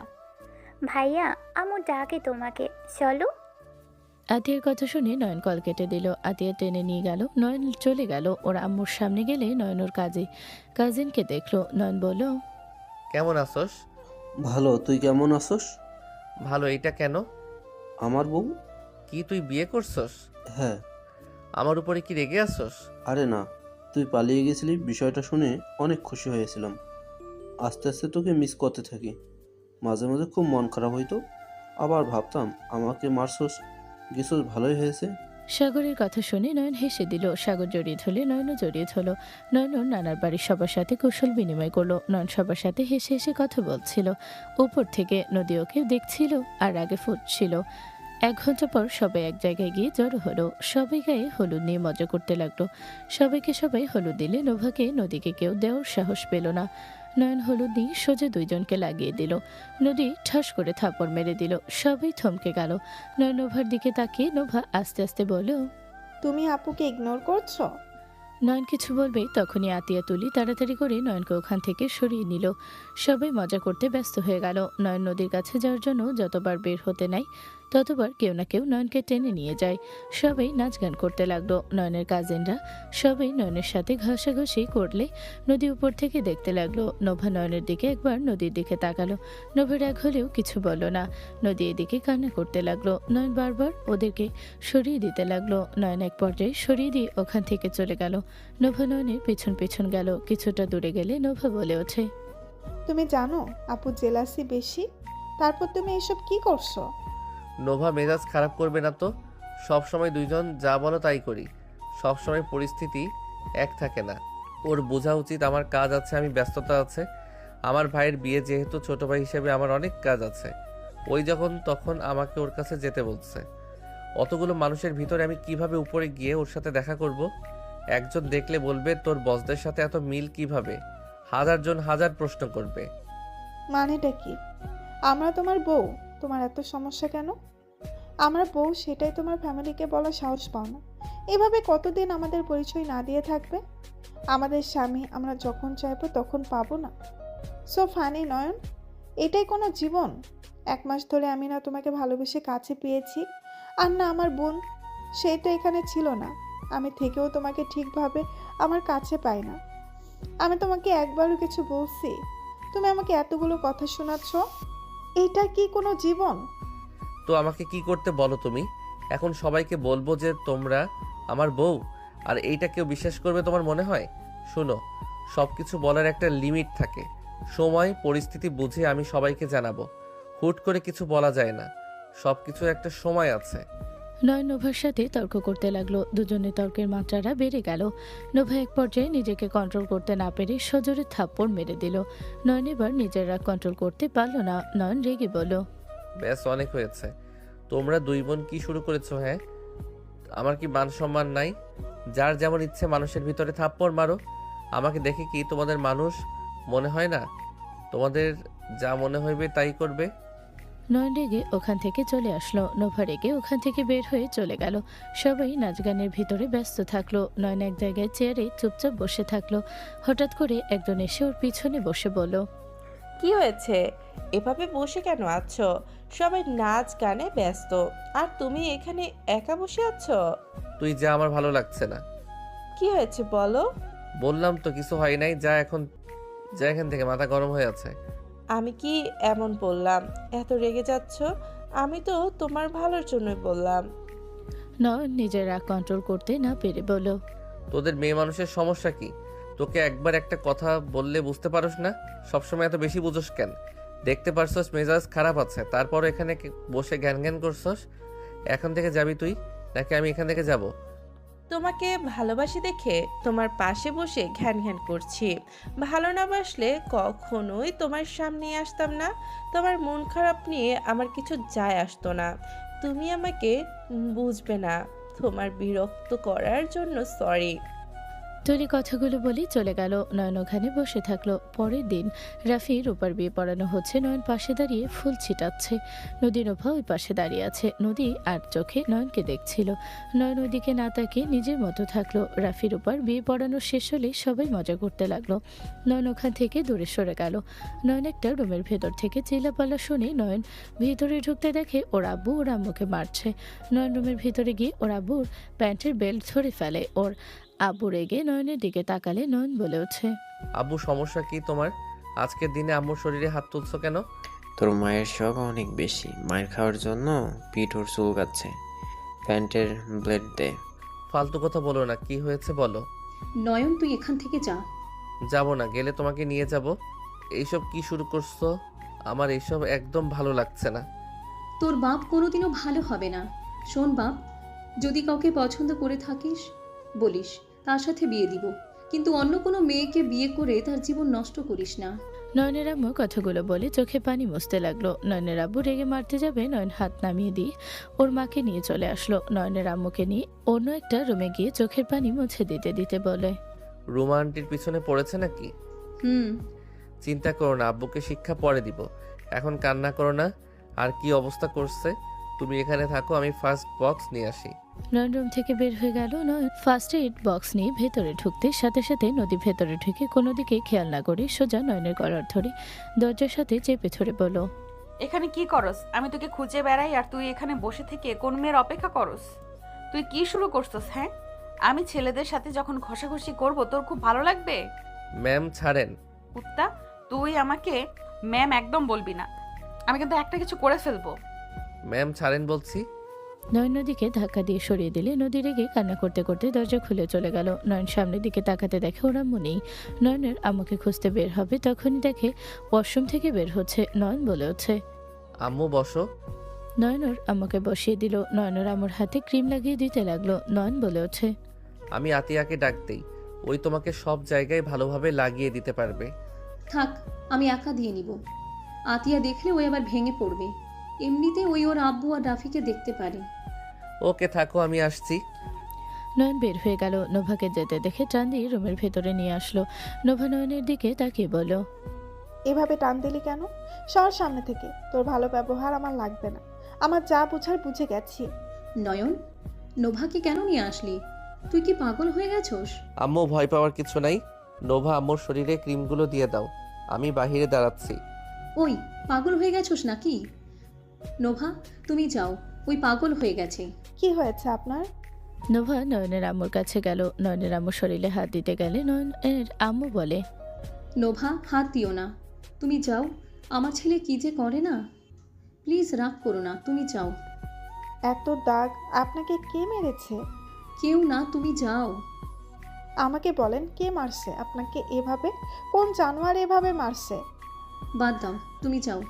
ভাইয়া আমু ডাকে তোমাকে, চলো। আতিয়ার কথা শুনে নয়ন কল কেটে দিল। আতিয়া টেনে নিয়ে গেল। নয়ন চলে গেল। ওর আম্মুর সামনে গেলে নয়ন ওর কাজিনকে দেখলো। নয়ন বলল, কেমন আছোস? ভালো, তুই কেমন আছোস? ভালো। এটা কেন? আমার বউ? কি তুই বিয়ে করছস? হ্যাঁ। আমার উপরে কি রেগে আছোস? আরে না, তুই পালিয়ে গেছিলি, বিষয়টা শুনে অনেক খুশি হয়েছিলাম। আস্তে আস্তে তোকে মিস করতে থাকি। মাঝে মাঝে খুব মন খারাপ হইতো, আবার ভাবতাম আমাকে মারছস, গেছস, ভালোই হয়েছে। সাগরের কথা শুনে নয়ন হেসে দিল। সাগর জড়িয়ে ধরলে নয়নও জড়িয়ে ধরল। নয়ন ওর নানার বাড়ির সবার সাথে কুশল বিনিময় করলো। নয়ন সবার সাথে হেসে হেসে কথা বলছিল। উপর থেকে নদী ওকে দেখছিল আর আগে ফুটছিল। 1 ঘন্টা পর সবাই এক জায়গায় গিয়ে জড়ো হলো। সবাই গায়ে হলুদ নিয়ে মজা করতে লাগলো। সবাইকে সবাই হলুদ দিলে নোভাকে নদীকে কেউ দেওয়ার সাহস পেল না। নয়ন হলুদ নিয়ে সোজা 2 জনকে লাগিয়ে দিল। নদী ঠাস করে থাপড় মেরে দিল। সবাই থমকে গেল। নয়ন নোভার দিকে তাকিয়ে নোভা আস্তে আস্তে বলল, তুমি আপুকে ইগনোর করছো? নয়ন কিছু বলবে তখনই আতিয়া তুলি তাড়াতাড়ি করে নয়নকে ওখান থেকে সরিয়ে নিল। সবাই মজা করতে ব্যস্ত হয়ে গেল। নয়ন নদীর কাছে যাওয়ার জন্য যতবার বের হতে নাই ততবার কেউ না কেউ নয়নকে টেনে নিয়ে যায়। সবাই নাচ গান করতে লাগলো। নয়নের কাজিনরা সবাই নয়নের সাথে ঘষাঘষি করলে নদী উপর থেকে দেখতে লাগলো। নোভা নয়নের দিকে একবার নদীর দিকে তাকালো। নোভার রাগ হলেও কিছু বলল না। নদী এদিকে কান্না করতে লাগলো। নয়ন বারবার ওদেরকে সরিয়ে দিতে লাগলো। নয়ন এক পর্যায়ে সরিয়ে দিয়ে ওখান থেকে চলে গেল। নোভা নয়নের পেছন পেছন গেল। কিছুটা দূরে গেলে নোভা বলে ওঠে, তুমি জানো আপু জেলাসি বেশি, তারপর তুমি এসব কি করছো? নোভা, মেজাজ খারাপ করবে না তো। সব সময় 2 জন যা বলো তাই করি, সব সময় পরিস্থিতি এক থাকে না। ওর বোঝা উচিত আমার কাজ আছে, আমি ব্যস্ততা আছে। আমার ভাইয়ের বিয়ে, যেহেতু ছোট ভাই হিসেবে আমার অনেক কাজ আছে। ওই যখন তখন আমাকে ওর কাছে যেতে বলছে। অতগুলো মানুষের ভিতরে আমি কিভাবে উপরে গিয়ে ওর সাথে দেখা করব? একজন দেখলে বলবে তোর বসদের সাথে এত মিল কিভাবে? 1000 জন 1000 প্রশ্ন করবে। মানেটা কি? আমরা তোমার বউ, তোমার এত সমস্যা কেন? আমরা বউ, সেটাই তোমার ফ্যামিলিকে বলা সাহস পাও না। এভাবে কতদিন আমাদের পরিচয় না দিয়ে থাকবে? আমাদের স্বামী আমরা যখন চাইবো তখন পাবো না? সো ফানি নয়ন, এটাই কোনো জীবন? 1 মাস ধরে আমি না তোমাকে ভালোবেসে কাছে পেয়েছি, আর না আমার বোন, সেই তো এখানে ছিল না। আমি থেকেও তোমাকে ঠিকভাবে আমার কাছে পাই না। আমি তোমাকে একবারও কিছু বলছি? তুমি আমাকে এতগুলো কথা শোনাচ্ছ, এটা কি কোনো জীবন? তো আমাকে কি করতে বলো তুমি? এখন সবাইকে বলবো যে তোমরা আমার বউ, আর এইটা কেউ বিশ্বাস করবে তোমার মনে হয়? শোনো, সব কিছু বলার একটা লিমিট থাকে। সময় পরিস্থিতি বুঝে আমি সবাইকে জানাবো। হুট করে কিছু বলা যায় না, সব কিছু একটা সময় আছে। নয়ন নোভার সাথে তর্ক করতে লাগলো। দুজনের তর্কের মাত্রাটা বেড়ে গেল। নোভা এক পর্যায়ে নিজেকে কন্ট্রোল করতে না পেরে সজোরে থাপ্পড় মেরে দিল। নয়ন এবার নিজের রাগ কন্ট্রোল করতে পারল না। নয়ন রেগে বলল, ব্যাস, অনেক হয়েছে। তোমরা দুই বোন কি শুরু করেছো? হ্যাঁ, আমার কি মান সম্মান নাই? যার যেমন ইচ্ছে মানুষের ভিতরে থাপ্পড় মারো। আমাকে দেখে কি তোমাদের মানুষ মনে হয় না? তোমাদের যা মনে হইবে তাই করবে। নয়ন রেগে ওখান থেকে চলে আসলো। নোভা রেগে ওখান থেকে বের হয়ে চলে গেল। সবাই নাচ গানের ভিতরে ব্যস্ত থাকলো। নয়ন এক জায়গায় চেয়ারে চুপচাপ বসে থাকলো। হঠাৎ করে একজন এসে ওর পিছনে বসে বলল, কি হয়েছে? এভাবে বসে কেন আছো? সবাই নাচ গানে ব্যস্ত, আর তুমি এখানে একা বসে আছো? তুই যা, আমার ভালো লাগছে না। কি হয়েছে বলো? বললাম তো কিছু হয় নাই, যা এখান থেকে, মাথা গরম হয়ে আছে। আমি কি এমন বললাম? এত রেগে যাচ্ছ? আমি তো তোমার ভালোর জন্যই বললাম। নয়ন নিজের রাগ কন্ট্রোল করতে না পেরে বলল, তোদের মেয়ে মানুষের সমস্যা কি? তোকে একবার একটা কথা বললে বুঝতে পারোস না? সবসময় এত বেশি বুঝোস কেন? দেখতে পারছস মেজাজ খারাপ আছে, তারপর এখানে বসে জ্ঞান জ্ঞান করছস। এখন থেকে যাবি তুই, নাকি আমি এখান থেকে যাব? তোমাকে ভালোবাসি দেখে তোমার পাশে বসে ঘ্যান ঘ্যান করছি। ভালো না বাসলে কখনোই তোমার সামনে আসতাম না। তোমার মন খারাপ নিয়ে আমার কিছু যায় আসতো না। তুমি আমাকে বুঝবে না। তোমার বিরক্ত করার জন্য সরি। তুলি কথাগুলো বলেই চলে গেল। নয়ন ওখানে বসে থাকলো। পরের দিন রাফি রূপার বিয়ে পড়ানো হচ্ছে। নয়ন পাশে দাঁড়িয়ে ফুল ছিটাচ্ছে। নদী নোভা ওই পাশে দাঁড়িয়ে আছে। নদী আর চোখে নয়নকে দেখছিল। নয়ন ওইদিকে না তাকিয়ে নিজের মতো থাকলো। রাফি রূপার বিয়ে পড়ানো শেষ হলে সবাই মজা করতে লাগলো। নয়ন ওখান থেকে দূরে সরে গেল। নয়ন একটা রুমের ভেতর থেকে চিল্লাপাল্লা শুনে নয়ন ভিতরে ঢুকতে দেখে ওর আব্বু ওর আম্মুকে মারছে। নয়ন রুমের ভিতরে গিয়ে ওর আব্বুর প্যান্টের বেল্ট ধরে ফেলে। ওর আব্বু রেগে নয়নের দিকে তাকালে নয়ন বলে ওঠে, আব্বু, সমস্যা কি তোমার? আজকের দিনে আম্মুর শরীরে হাত তুলছো কেন? তোর মায়ের শখ অনেক বেশি। মায়ের খাওয়ার জন্য পিঠ ওর চুলকাচ্ছে। প্যান্টের ব্লেড দে। ফালতু কথা বলো না, কি হয়েছে বলো। নয়ন তুই এখান থেকে যা। যাব না, গেলে তোমাকে নিয়ে যাব। এইসব কি শুরু করছো? আমার এইসব একদম ভালো লাগছে না। তোর বাপ কোনোদিনও ভালো হবে না। শোন বাপ, যদি কাউকে পছন্দ করে থাকিস বলিস, তার সাথে বিয়ে দিব, কিন্তু অন্য কোনো মেয়েকে বিয়ে করে তার জীবন নষ্ট করিস না। নয়নের আম্মু কথাগুলো বলে চোখে পানি মুছতে লাগলো। নয়নের আব্বু রেগে মারতে যাবে, নয়ন হাত নামিয়ে দিয়ে ওর মাকে নিয়ে চলে আসলো। নয়নের আম্মুকে নিয়ে অন্য একটা রুমে গিয়ে চোখের পানি মুছে দিতে দিতে বলে, রুমা আন্টির পিছনে পড়েছে নাকি? হুম। চিন্তা করো না, আব্বুকে শিক্ষা পরে দিব। এখন কান্না করো না। আর কি অবস্থা করছে? তুমি এখানে থাকো, আমি ফার্স্ট বক্স নিয়ে আসি। নয়ন রুম থেকে বের হয়ে গেল। নয়ন ফার্স্ট এড বক্স নিয়ে ভেতরে ঢুকতে সাথে সাথে নদী ভেতরে ঢুকে কোনো দিকে খেয়াল না করে সোজা নয়নের গলার ধরে দরজার সাথে চেপে ধরে বলল, এখানে কি করস? আমি তোকে খুঁজে বেড়াই আর তুই এখানে বসে থেকে কোন মেয়ের অপেক্ষা করস? তুই কি শুরু করছস? হ্যাঁ, আমি ছেলেদের সাথে যখন ঘষাঘষি করব তোর খুব ভালো লাগবে? ম্যাম ছাড়েন। কুত্তা, তুই আমাকে ম্যাম একদম বলবি না। আমি কিন্তু একটা কিছু করে ফেলবো। ম্যাম ছাড়েন বলছি। নয়ন নদীকে ধাক্কা দিয়ে সরিয়ে দিলে নদী রেগে কান্না করতে করতে দরজা খুলে চলে গেল। নয়ন সামনের দিকে তাকাতে দেখে ওর আম্মু নেই। নয়নের আম্মুকে খুঁজতে বের হবে, তখনই দেখে ওয়াশরুম থেকে বের হচ্ছে। নয়ন বলে ওঠে, আম্মু বসো। নয়নের আম্মুকে বসিয়ে দিল। নয়নের আম্মুর হাতে ক্রিম লাগিয়ে দিতে লাগলো। নয়ন বলে ওঠে, আমি আতিয়াকে ডাক দেই, ওই তোমাকে সব জায়গায় ভালোভাবে লাগিয়ে দিতে পারবে। থাক, আমি একা দিয়ে নিব। আতিয়া দেখলে ওই আবার ভেঙে পড়বে। এমনিতে ওই ওর আব্বু আর রাফিকে দেখতে পারে। ওকে, থাকো, আমি আসছি। নয়ন বের হয়ে গেল। নোভাকে যেতে দেখে টান দিয়ে রুমের ভেতরে নিয়ে আসলো। নোভা নয়নের দিকে তাকিয়ে বলল, এভাবে টান দিলি কেন? সর সামনে থেকে। তোর ভালো ব্যবহার আমার লাগবে না। আমার যা বুঝার বুঝে গেছি। নয়ন, নোভাকে কেন নিয়ে আসলি? তুই কি পাগল হয়ে গেছোস? আম্মু, ভয় পাওয়ার কিছু নাই। নোভা, আম্মুর শরীরে ক্রিমগুলো দিয়ে দাও, আমি বাহিরে দাঁড়াচ্ছি। ওই পাগল হয়ে গেছোস নাকি? নোভা, তুমি যাও, ওই পাগল হয়ে গেছে। কি হয়েছে আপনার? নোভা নয়নের আম্মুর কাছে গেল। নয়নের আম্মুর শরীরে হাত দিতে গেলে নয়নের আম্মু বলে, নোভা, হাত দিও না, তুমি যাও। আমার ছেলে কি যে করে না। প্লিজ রাগ করো না, তুমি যাও। এত দাগ আপনাকে কে মেরেছে? কেউ না, তুমি যাও। আমাকে বলেন কে মারছে আপনাকে এভাবে? কোন জানোয়ার এভাবে মারছে? বাদ দাও, তুমি যাও।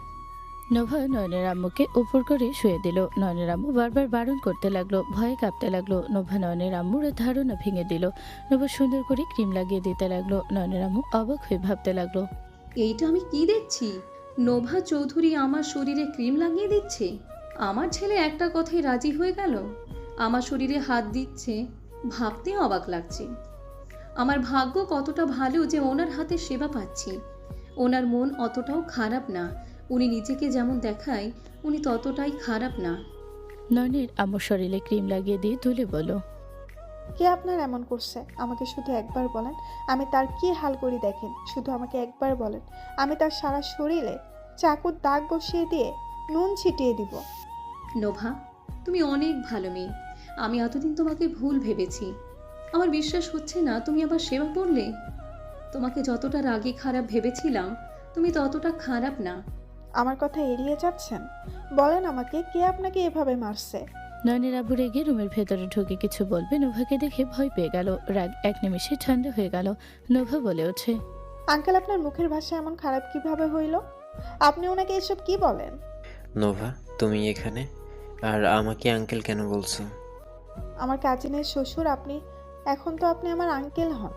নোভা নয়নের আম্মুকে উপর করে শুয়ে দিল। নয়নের আম্মু বারবার বারণ করতে লাগলো, ভয়ে কাঁপতে লাগলো। নোভা নয়নের আম্মুর ধারণা ভেঙে দিল। নোভা সুন্দর করে ক্রিম লাগিয়ে দিতে লাগলো। নয়নের আম্মু অবাক হয়ে ভাবতে লাগলো, এইটা আমি কি দেখছি? নোভা চৌধুরী আমার শরীরে ক্রিম লাগিয়ে দিচ্ছে। আমার ছেলে একটা কথায় রাজি হয়ে গেল, আমার শরীরে হাত দিচ্ছে। ভাবতে অবাক লাগছে। আমার ভাগ্য কতটা ভালো যে ওনার হাতে সেবা পাচ্ছি। ওনার মন অতটাও খারাপ না। উনি নিজেকে যেমন দেখায় উনি ততটাই খারাপ না। নয়নের আম্মুর শরীরে ক্রিম লাগিয়ে দিয়ে তুলে বলল, কে আপনার এমন করছে? আমাকে শুধু একবার বলেন, আমি তার কি হাল করি দেখেন। শুধু আমাকে একবার বলেন, আমি তার সারা শরীরে চাকুর দাগ বসিয়ে দিয়ে নুন ছিটিয়ে দিব। নোভা, তুমি অনেক ভালো মেয়ে। আমি এতদিন তোমাকে ভুল ভেবেছি। আমার বিশ্বাস হচ্ছে না তুমি আবার সেবা করলে। তোমাকে যতটা রাগী খারাপ ভেবেছিলাম তুমি ততটা খারাপ না। আমার কথা এড়িয়ে যাচ্ছেন? বলেন আমাকে, কে আপনাকে এভাবে মারছে? নয়নের আব্বু রেগে রুমের ভেতরে ঢুকে কিছু বলবে, নোভাকে দেখে ভয় পেয়ে গেল। রাগ এক নিমিষে ঠান্ডা হয়ে গেল। নোভা বলে ওঠে, আঙ্কেল আপনার মুখের ভাষা এমন খারাপ কিভাবে হইল? আপনি ওনাকে এসব কি বলেন? নোভা, তুমি এখানে? আর আমাকে আঙ্কেল কেন বলছো? আমার কাজিনের শ্বশুর আপনি, এখন তো আপনি আমার আঙ্কেল হন।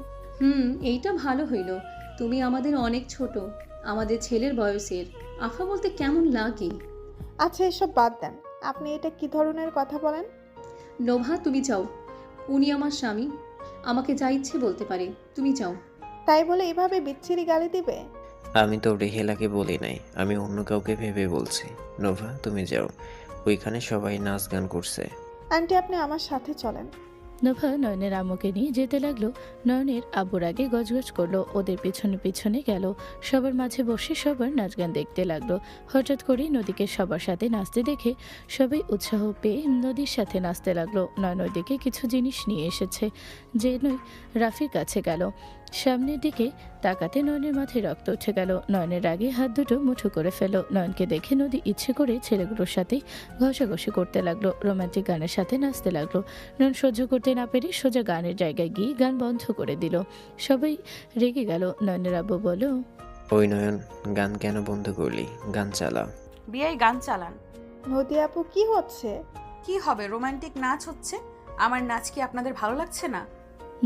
এইটা ভালো হইল। তুমি আমাদের অনেক ছোট, আমাদের ছেলের বয়সের। আফা বলতে কেমন লাগে? আচ্ছা এসব বাদ দেন, আপনি এটা কি ধরনের কথা বলেন? নোভা, তুমি যাও। উনি আমার স্বামী, আমাকে যা ইচ্ছে বলতে পারে। তুমি যাও। তাই বলে এভাবে বিচ্ছিরি গালি দিবে? আমি তো রেহেলাকে বলি নাই, আমি অন্য কাউকে ভেবে বলছি। নোভা, তুমি যাও, ওইখানে সবাই নাচ গান করছে। আন্টি আপনি আমার সাথে চলেন। নোভা নয়নের আম্মুকে নিয়ে যেতে লাগলো। নয়নের আব্বুর আগে গজগজ করলো, ওদের পিছনে পিছনে গেল। সবার মাঝে বসে সবার নাচ গান দেখতে লাগলো। হঠাৎ করেই নদীকে সবার সাথে নাচতে দেখে সবাই উৎসাহ পেয়ে নদীর সাথে নাচতে লাগলো। নয়ন ওইদিকে কিছু জিনিস নিয়ে এসেছে, যে নয় রাফির কাছে গেল। সামনের দিকে তাকাতে নয়নের মাথায় রক্ত উঠে গেল। নয়নের আগে হাত দুটো মুঠো করে ফেলো। নয়নকে দেখে নদী ইচ্ছে করে ছেলেগুলোর সাথে ঘষাঘষি করতে লাগলো, রোমান্টিক গানের সাথে নাচতে লাগলো। নয়ন সহ্য করতে না পেরে সোজা গানের জায়গায় গিয়ে গান বন্ধ করে দিল। সবাই রেগে গেল। নয়নের আব্বু বলল, ওই নয়ন, গান কেন বন্ধ করলি? গান চালা। বিয়াই গান চালান। নদী আপু কি হচ্ছে? কি হবে, রোমান্টিক নাচ হচ্ছে। আমার নাচ কি আপনাদের ভালো লাগছে না?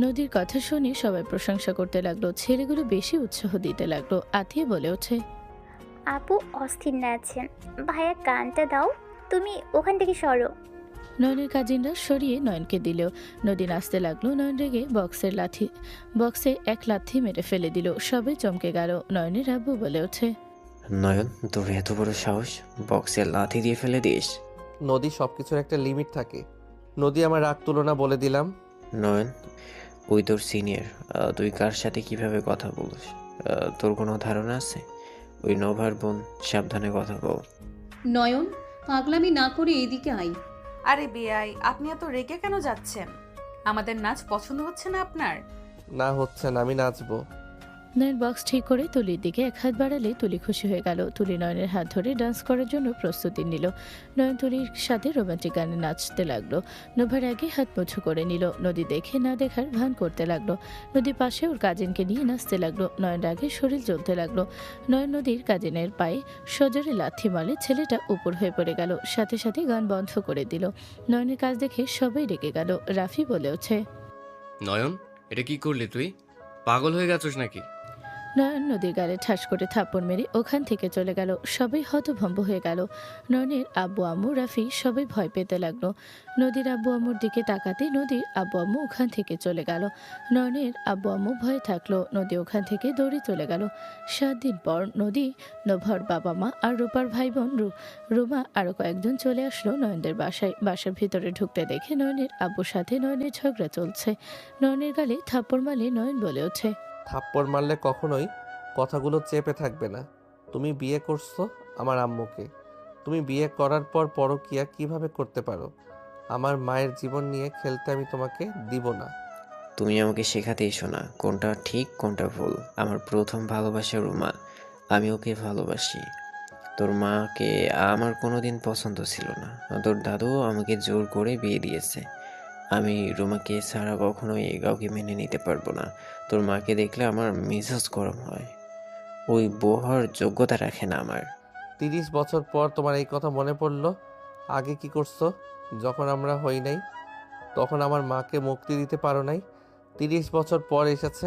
নদীর কথা শুনে সবাই প্রশংসা করতে লাগলো। ছেলেগুলো বেশি উৎসাহ দিতে লাগলো। আতিয়ে বলে ওঠে, আপু অস্থির নাচছেন, ভাইয়া গানটা দাও, তুমি ওখান থেকে সরো। নয়নের কাজিনরা সরিয়ে নয়নকে দিল। নদী নাচতে লাগলো। নয়ন রেগে বক্সে এক লাথি মেরে ফেলে দিল। সবাই চমকে গেল। নয়নের আব্বু বলে ওঠে, নয়ন, তোর এত বড় সাহস, বক্সে লাথি দিয়ে ফেলে দিস? নদী সবকিছুর একটা লিমিট থাকে। নদী আমার রাগ তুলনা বলে দিলাম। নয়ন, ওই তোর সিনিয়র, তুই কার সাথে কিভাবে কথা বলিস? তোর কোনো ধারণা আছে? ওই নোভার বোন, সাবধানে কথা বল। নয়ন, পাগলামি না করে এইদিকে আই। আরে বিয়াই, আপনি এত রেগে কেন যাচ্ছেন? আমাদের নাচ পছন্দ হচ্ছে না আপনার? না হচ্ছে না, আমি নাচবো। নয়ন বক্স ঠিক করে তুলির দিকে এক হাত বাড়ালে তুলি খুশি হয়ে গেল। তুলি নয়নের হাত ধরে ডান্স করার জন্য প্রস্তুতি নিল। নয়ন তুলির সাথে রোমান্টিক গানে নাচতে লাগলো। নোভার আগে হাত মুঠো করে নিল। নদী দেখে না দেখার ভান করতে লাগলো। নদীর পাশে ওর কাজিনকে নিয়ে নাচতে লাগলো। নয়ন আগে শরীর জ্বলতে লাগলো। নয়ন নদীর কাজিনের পায়ে সজোরে লাথি মারলে ছেলেটা উপর হয়ে পড়ে গেল। সাথে সাথে গান বন্ধ করে দিল। নয়নের কাজ দেখে সবাই রেগে গেল। রাফি বলে ওঠে, নয়ন, এটা কি করলি তুই? পাগল হয়ে গেছিস নাকি? নয়ন নদীর গালে ঠাস করে থাপ্পড় মেরে ওখান থেকে চলে গেল। সবাই হতভম্ব হয়ে গেল। নয়নের আব্বু আম্মু রাফি সবাই ভয় পেতে লাগলো। নদীর আব্বু আম্মুর দিকে তাকাতে নদীর আব্বু আম্মু ওখান থেকে চলে গেল। নয়নের আব্বু আম্মু ভয়ে থাকলো। নদী ওখান থেকে দৌড়ে চলে গেল। 7 দিন পর নদী, নোভার বাবা মা আর রূপার ভাই বোন রুমা আরো কয়েকজন চলে আসলো নয়নদের বাসায়। বাসার ভিতরে ঢুকতে দেখে নয়নের আব্বুর সাথে নয়নের ঝগড়া চলছে। নয়নের গালে থাপ্পড় মারলে নয়ন বলে ওঠে, থাপ্পড় মারলে কখনোই কথাগুলো চেপে থাকবে না। তুমি বিয়ে করছো আমার আম্মুকে। তুমি বিয়ে করার পর পরকিয়া কিভাবে করতে পারো? আমার মায়ের জীবন নিয়ে খেলতে আমি তোমাকে দিব না। তুমি আমাকে শেখাতে এসো না কোনটা ঠিক কোনটা ভুল। আমার প্রথম ভালোবাসা রুমা, আমি ওকে ভালোবাসি। তোর মাকে আমার কোনোদিন পছন্দ ছিল না, তোর দাদুও আমাকে জোর করে বিয়ে দিয়েছে। আমি রুমাকে ছাড়া কখনোই কাউকে মেনে নিতে পারবো না। তোর মাকে দেখলে আমার মেজাজ গরম হয়। ওই বউ হওয়ার যোগ্যতা রাখে না আমার। 30 বছর পর তোমার এই কথা মনে পড়লো? আগে কি করছো? যখন আমরা হই নাই তখন আমার মাকে মুক্তি দিতে পারো নাই। 30 বছর পর এসেছে,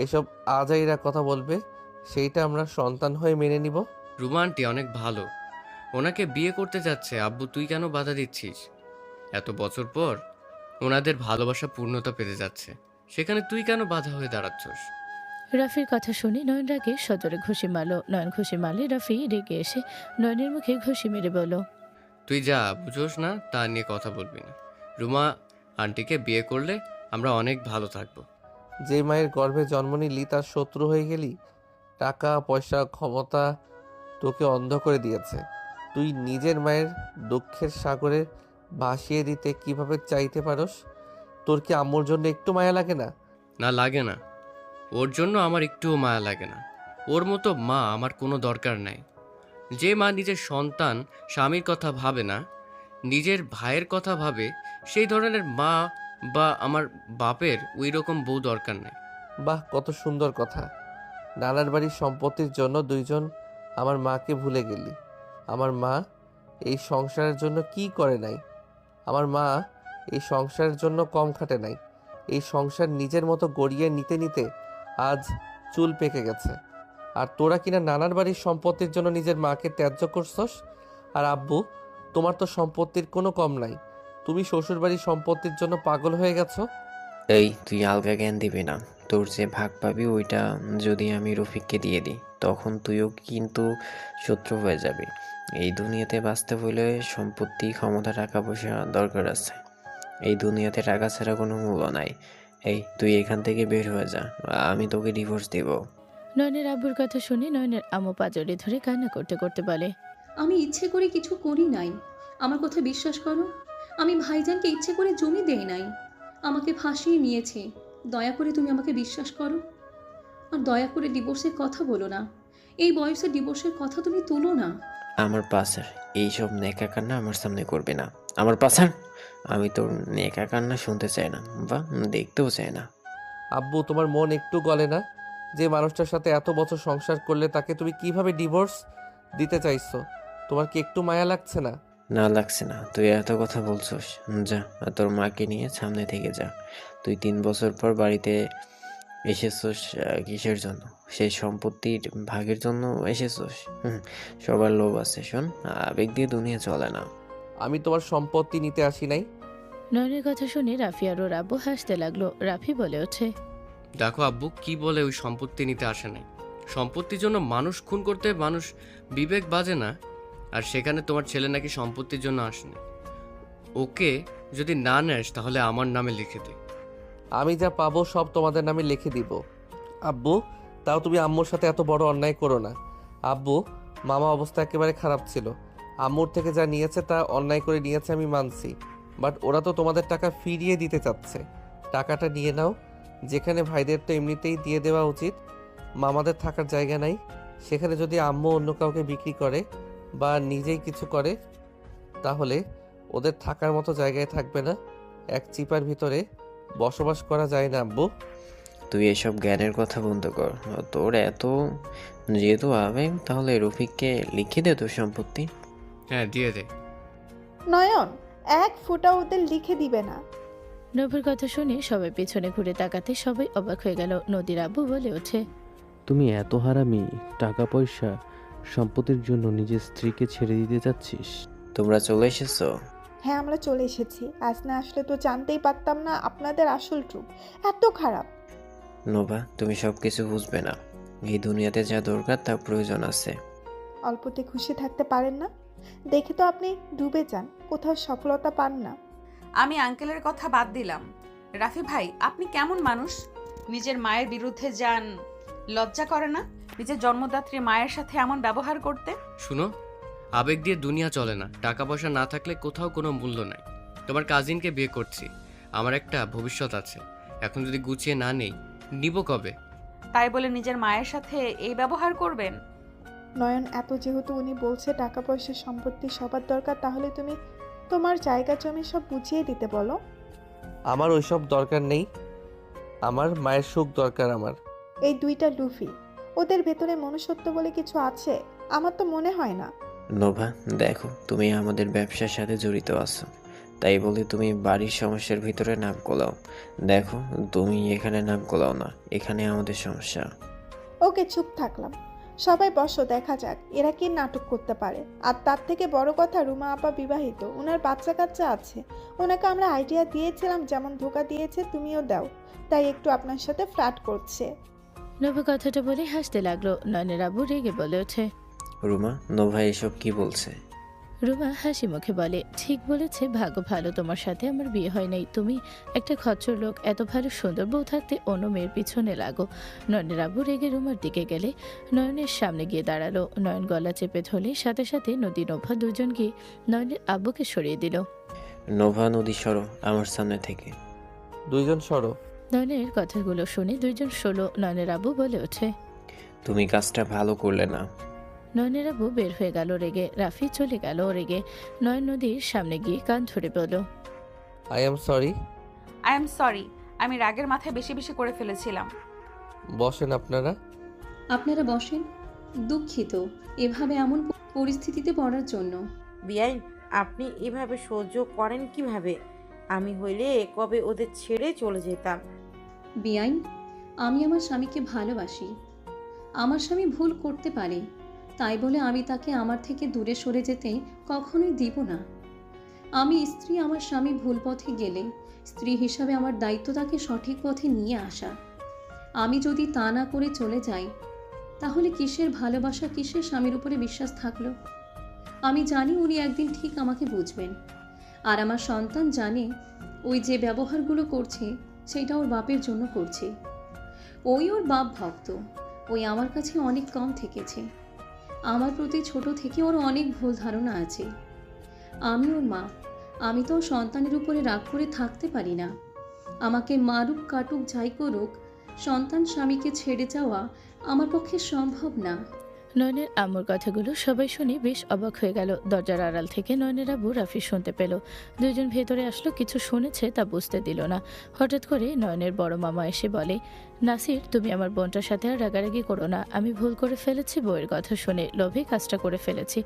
এসব আজাইরা কথা বলবে, সেইটা আমরা সন্তান হয়ে মেনে নিব? রুমা আন্টি অনেক ভালো, ওনাকে বিয়ে করতে যাচ্ছে। আব্বু তুই কেন বাধা দিচ্ছিস? এত বছর পর ওনাদের ভালোবাসা পূর্ণতা পেতে যাচ্ছে, সেখানে তুই কেন বাধা হয়ে দাঁড়াচ্ছস? রাফির কথা শুনে নয়ন রাগে সদরে ঘুষি মারল। নয়ন ঘুষি মারলে রাফি রেগে এসে নয়নের মুখে ঘুষি মেরে বলল, তুই যা বুঝোস না তা নিয়ে কথা বলবি না। রুমা আন্টিকে বিয়ে করলে আমরা অনেক ভালো থাকবো। যে মায়ের গর্ভে জন্ম নিলি তার শত্রু হয়ে গেলি? টাকা পয়সা ক্ষমতা তোকে অন্ধ করে দিয়েছে। তুই নিজের মায়ের দুঃখের সাগরে ভাসিয়ে দিতে কিভাবে চাইতে পারস? তোর কি আম্মুর জন্য একটু মায়া লাগে না? না লাগে না, ওর জন্য আমার একটুও মায়া লাগে না। ওর মতো মা আমার কোনো দরকার নাই। যে মা নিজের সন্তান স্বামীর কথা ভাবে না, নিজের ভাইয়ের কথা ভাবে, সেই ধরনের মা বা আমার বাপের ওই রকম বউ দরকার নেই। বাহ, কত সুন্দর কথা। নানার বাড়ির সম্পত্তির জন্য দুইজন আমার মাকে ভুলে গেলি। আমার মা এই সংসারের জন্য কি করে নাই? আমার মা এই সংসারের জন্য কম খাটে নাই। এই সংসার নিজের মতো গড়িয়ে নিতে নিতে আজ চুল পেকে গেছে। আর তোরা কিনা নানার বাড়ির সম্পত্তির জন্য নিজের মাকে ত্যায্য করছস। আর আব্বু, তোমার তো সম্পত্তির কোনো কম নাই। তুমি শ্বশুর বাড়ির সম্পত্তির জন্য পাগল হয়ে গেছো। এই তুই আলগা জ্ঞান দিবি না। তোর যে ভাগ পাবি ওইটা যদি আমি রফিককে দিয়ে দিই তখন তুইও কিন্তু শত্রু হয়ে যাবি। এই দুনিয়াতে বাঁচতে হইলে সম্পত্তি ক্ষমতা টাকা পয়সা দরকার আছে। এই দুনিয়াতে টাকা ছাড়া কোনো মূল্য নাই। এই তুই এখান থেকে বের হয়ে যা, আমি তোকে ডিভোর্স দিব। নয়নের আব্বুর কথা শুনে নয়নের আম্মু পাজরে ধরে কান্না করতে করতে বলে, আমি ইচ্ছে করে কিছু করি নাই, আমার কথা বিশ্বাস করো। আমি ভাইজানকে ইচ্ছে করে জমি দেই নাই, আমাকে ফাঁসিয়ে নিয়েছে। দয়া করে তুমি আমাকে বিশ্বাস করো। আর দয়া করে ডিভোর্সের কথা বলো না। এই বয়সে ডিভোর্সের কথা তুমি তুলো না। আমার পাশার এইসব নেকা কান্না আমার সামনে করবে না। আমার পাশার আমি তোর নেকা কান্না শুনতে চাই না বা দেখতেও চাই না। আব্বু, তোমার মন একটু গলে না? যে মানুষটার সাথে এত বছর সংসার করলে তাকে তুমি কিভাবে ডিভোর্স দিতে চাইছো? তোমার কি একটু মায়া লাগছে না? না লাগছে না, তুই এত কথা বলছস। যা, তোর মাকে নিয়ে সামনে থেকে যা। তুই 3 বছর পর বাড়িতে এসেছস কিসের জন্য? সেই সম্পত্তির ভাগের জন্য এসেছস? সবার লোভ আছে। শোন, আবেগ দিয়ে দুনিয়া চলে না। আমি তোমার সম্পত্তি নিতে আসি নাই। নয়নের কথা শুনে রাফি আর ওর আব্বু হাসতে লাগলো। রাফি বলে ওঠে, দেখো আব্বু কি বলে, ওই সম্পত্তি নিতে আসে নাই। সম্পত্তির জন্য মানুষ খুন করতে মানুষ বিবেক বাজে না। আর সেখানে তোমার ছেলে নাকি সম্পত্তির জন্য আসেনি। ওকে যদি না নেস তাহলে আমার নামে লিখে দে। আমি যা পাবো সব তোমাদের নামে লিখে দিব। আব্বু, তাও তুমি আম্মুর সাথে এত বড় অন্যায় করো না। আব্বু, মামা অবস্থা একেবারে খারাপ ছিল। আম্মুর থেকে যা নিয়েছে তা অন্যায় করে নিয়েছে, আমি মানছি। বাট ওরা তো তোমাদের টাকা ফিরিয়ে দিতে চাচ্ছে। টাকাটা নিয়ে নাও। যেখানে ভাইদের তো এমনিতেই দিয়ে দেওয়া উচিত। মামাদের থাকার জায়গা নাই, সেখানে যদি আম্মু অন্য কাউকে বিক্রি করে বা নিজেই কিছু করে তাহলে ওদের থাকার মতো জায়গায় থাকবে না। এক চিপার ভিতরে বসবাস করা যায় না আব্বু। তুই এসব জ্ঞানের কথা বন্ধ কর। তোর এত যেহেতু আবেগ, তাহলে রফিককে লিখে দে তোর সম্পত্তি। হ্যাঁ দিয়ে দে। নয়ন, এক ফোঁটা ওদের লিখে দিবে না। নবীর কথা শুনে সবাই পেছনে ঘুরে তাকাতে সবাই অবাক হয়ে গেল। নদীর আব্বু বলে ওঠে, তুমি এত হারামি, টাকা পয়সা সম্পত্তির জন্য নিজের স্ত্রীকে ছেড়ে দিতে চাচ্ছিস? তোমরা চলে এসেছো? হ্যাঁ, আমরা চলে এসেছি। আজ না আসলে তো জানতেই পারতাম না আপনাদের আসল রূপ এত খারাপ। নোভা, তুমি সব কিছু বুঝবে না। এই দুনিয়াতে যা দরকার তা প্রয়োজন আছে। অল্পতে খুশি থাকতে পারেন না? দেখে তো আপনি ডুবে যান, কোথাও সফলতা পান না। আমি আঙ্কেলের কথা বাদ দিলাম। রাফি ভাই, আপনি কেমন মানুষ? নিজের মায়ের বিরুদ্ধে যান, লজ্জা করে না নিজের জন্মদাত্রী মায়ের সাথে এমন ব্যবহার করতে? শুনো, আবেগ দিয়ে দুনিয়া চলে না। টাকা পয়সা না থাকলে কোথাও কোনো মূল্য নাই। তোমার কাজিনকে বিয়ে করছি, আমার একটা ভবিষ্যৎ আছে। এখন যদি গুছিয়ে না নেই, নিব কবে? তাই বলে নিজের মায়ের সাথে এই ব্যবহার করবেন? নয়ন, এত যেহেতু উনি বলছে টাকা পয়সা সম্পত্তি সবার দরকার, তাহলে তুমি তোমার জায়গা জমি সব বুঝিয়ে দিতে বলো। আমার ওইসব দরকার নেই, আমার মায়ের সুখ দরকার আমার। এই দুইটা লুফি, ওদের ভেতরে মনুষ্যত্ব বলে কিছু আছে? আমার তো মনে হয় না। নোভা, দেখো তুমি আমাদের ব্যবসার সাথে জড়িত আছো, তাই বলে তুমি বাড়ির সমস্যার ভিতরে নাক গলাও। দেখো তুমি এখানে নাক গলাও না, এখানে আমাদের সমস্যা। ওকে, চুপ থাকলাম। সবাই বসো, দেখা যাক এরা কি নাটক করতে পারে। আর তার থেকে বড় কথা, রুমা আপা বিবাহিত, ওনার বাচ্চা কাচ্চা আছে। ওনাকে আমরা আইডিয়া দিয়েছিলাম, যেমন ধোকা দিয়েছে তুমিও দাও, তাই একটু আপনার সাথে ফ্ল্যাট করছে। নভা কথাটা বলে হাসতে লাগলো। নয়নের আব্বু রেগে বলে ওঠে, রুমা, নোভা এসব কি বলছে? রুমা হাসি মুখে বলে, ঠিক বলেছে, ভাগ্য ভালো তোমার সাথে আমার বিয়ে হয় নাই। তুমি একটা খচ্চর লোক, এত ভালো সুন্দর বউ থাকতে অন্য মেয়ের পিছনে লাগো। নয়নের আব্বু রেগে রুমার দিকে গেলে নয়নের সামনে গিয়ে দাঁড়ালো। নয়ন গলা চেপে ধরলে সাথে সাথে নদী নোভা দুজন গিয়ে নয়নের আব্বুকে সরিয়ে দিল। নোভা, নদী সরো আমার সামনে থেকে। দুইজন সরো। নয়নের কথাগুলো শুনে দুইজন সরলো। নয়নের আব্বু বলে ওঠে, তুমি কাজটা ভালো করলে না। নয়নের আব্বু বের হয়ে গেল রেগে। রাফি চলে গেল রেগে। নয়ন নদীর সামনে গিয়ে কান ধরে বলল, I am sorry. I am sorry, আমি রাগের মাথায় বেশি বেশি করে ফেলেছিলাম। বসেন আপনারা। আপনারা বসেন। দুঃখিত এভাবে এমন পরিস্থিতিতে পড়ার জন্য। বিয়াই, আপনি এভাবে সহ্য করেন কিভাবে? আমি হইলে কবে ওদের ছেড়ে চলে যেতাম। বেআইন, আমি আমার স্বামীকে ভালোবাসি। আমার স্বামী ভুল করতে পারে, তাই বলে আমি তাকে আমার থেকে দূরে সরে যেতে কখনোই দিব না। আমি স্ত্রী, আমার স্বামী ভুল পথে গেলে স্ত্রী হিসাবে আমার দায়িত্ব তাকে সঠিক পথে নিয়ে আসা। আমি যদি তা না করে চলে যাই, তাহলে কিসের ভালোবাসা, কিসের স্বামীর উপরে বিশ্বাস থাকলো? আমি জানি উনি একদিন ঠিক আমাকে বুঝবেন। আর আমার সন্তান জানে ওই যে ব্যবহারগুলো করছে সেটা ওর বাপের জন্য করছে। ওই ওর বাপ ভক্ত, ওই আমার কাছে অনেক কম থেকেছে। আমার প্রতি ছোট থেকে ওর অনেক ভুল ধারণা আছে। আমি ওর মা, আমি তো ওর সন্তানের উপরে রাগ করে থাকতে পারি না। আমাকে মারুক কাটুক যাই করুক, সন্তান স্বামীকে ছেড়ে যাওয়া আমার পক্ষে সম্ভব না। নয়নের আম্মুর কথাগুলো সবাই শুনে বেশ অবাক হয়ে গেল। দরজার আড়াল থেকে নয়নের আব্বু রাফি শুনতে পেল। দুইজন ভেতরে আসলো, কিছু শুনেছে তা বুঝতে দিল না। হঠাৎ করে নয়নের বড় মামা এসে বলে, নাসির, তুমি আমার বোনটার সাথে আর রাগারাগি করো না। আমি ভুল করে ফেলেছি, বউয়ের কথা শুনে লোভে কাজটা করে ফেলেছি।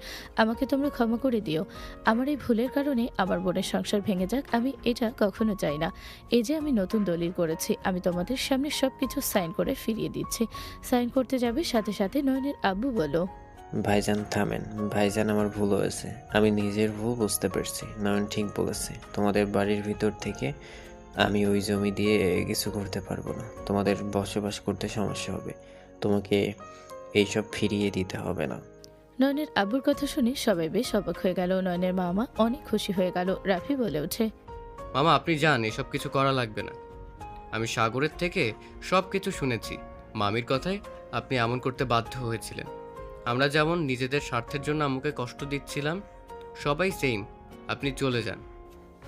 আমাকে তোমরা ক্ষমা করে দিও। আমার এই ভুলের কারণে আমার বোনের সংসার ভেঙে যাক, আমি এটা কখনো চাই না। এই যে আমি নতুন দলিল করেছি, আমি তোমাদের সামনে সবকিছু সাইন করে ফিরিয়ে দিচ্ছি। সাইন করতে যাবে সাথে সাথে নয়নের আব্বু বলো, ভাইজান থামেন। ভাইজান, আমার ভুল হয়েছে, আমি নিজের ভুল বুঝতে পারছি। নয়ন ঠিক বলেছে, তোমাদের বাড়ির ভিতর থেকে আমি ওই জমি দিয়ে কিছু করতে পারবো না। তোমাদের বসবাস করতে সমস্যা হবে, তোমাকে এইসব ফিরিয়ে দিতে হবে না। নয়নের আব্বুর কথা শুনে সবাই বেশ অবাক হয়ে গেল। নয়নের মামা অনেক খুশি হয়ে গেল। রাফি বলে ওঠে, মামা, আপনি যান, এসব কিছু করা লাগবে না। আমি সাগরের থেকে সব কিছু শুনেছি। মামির কথায় আপনি এমন করতে বাধ্য হয়েছিলেন। আমরা যেমন নিজেদের স্বার্থের জন্য আম্মুকে কষ্ট দিচ্ছিলাম, সবাই সেম। আপনি চলে যান।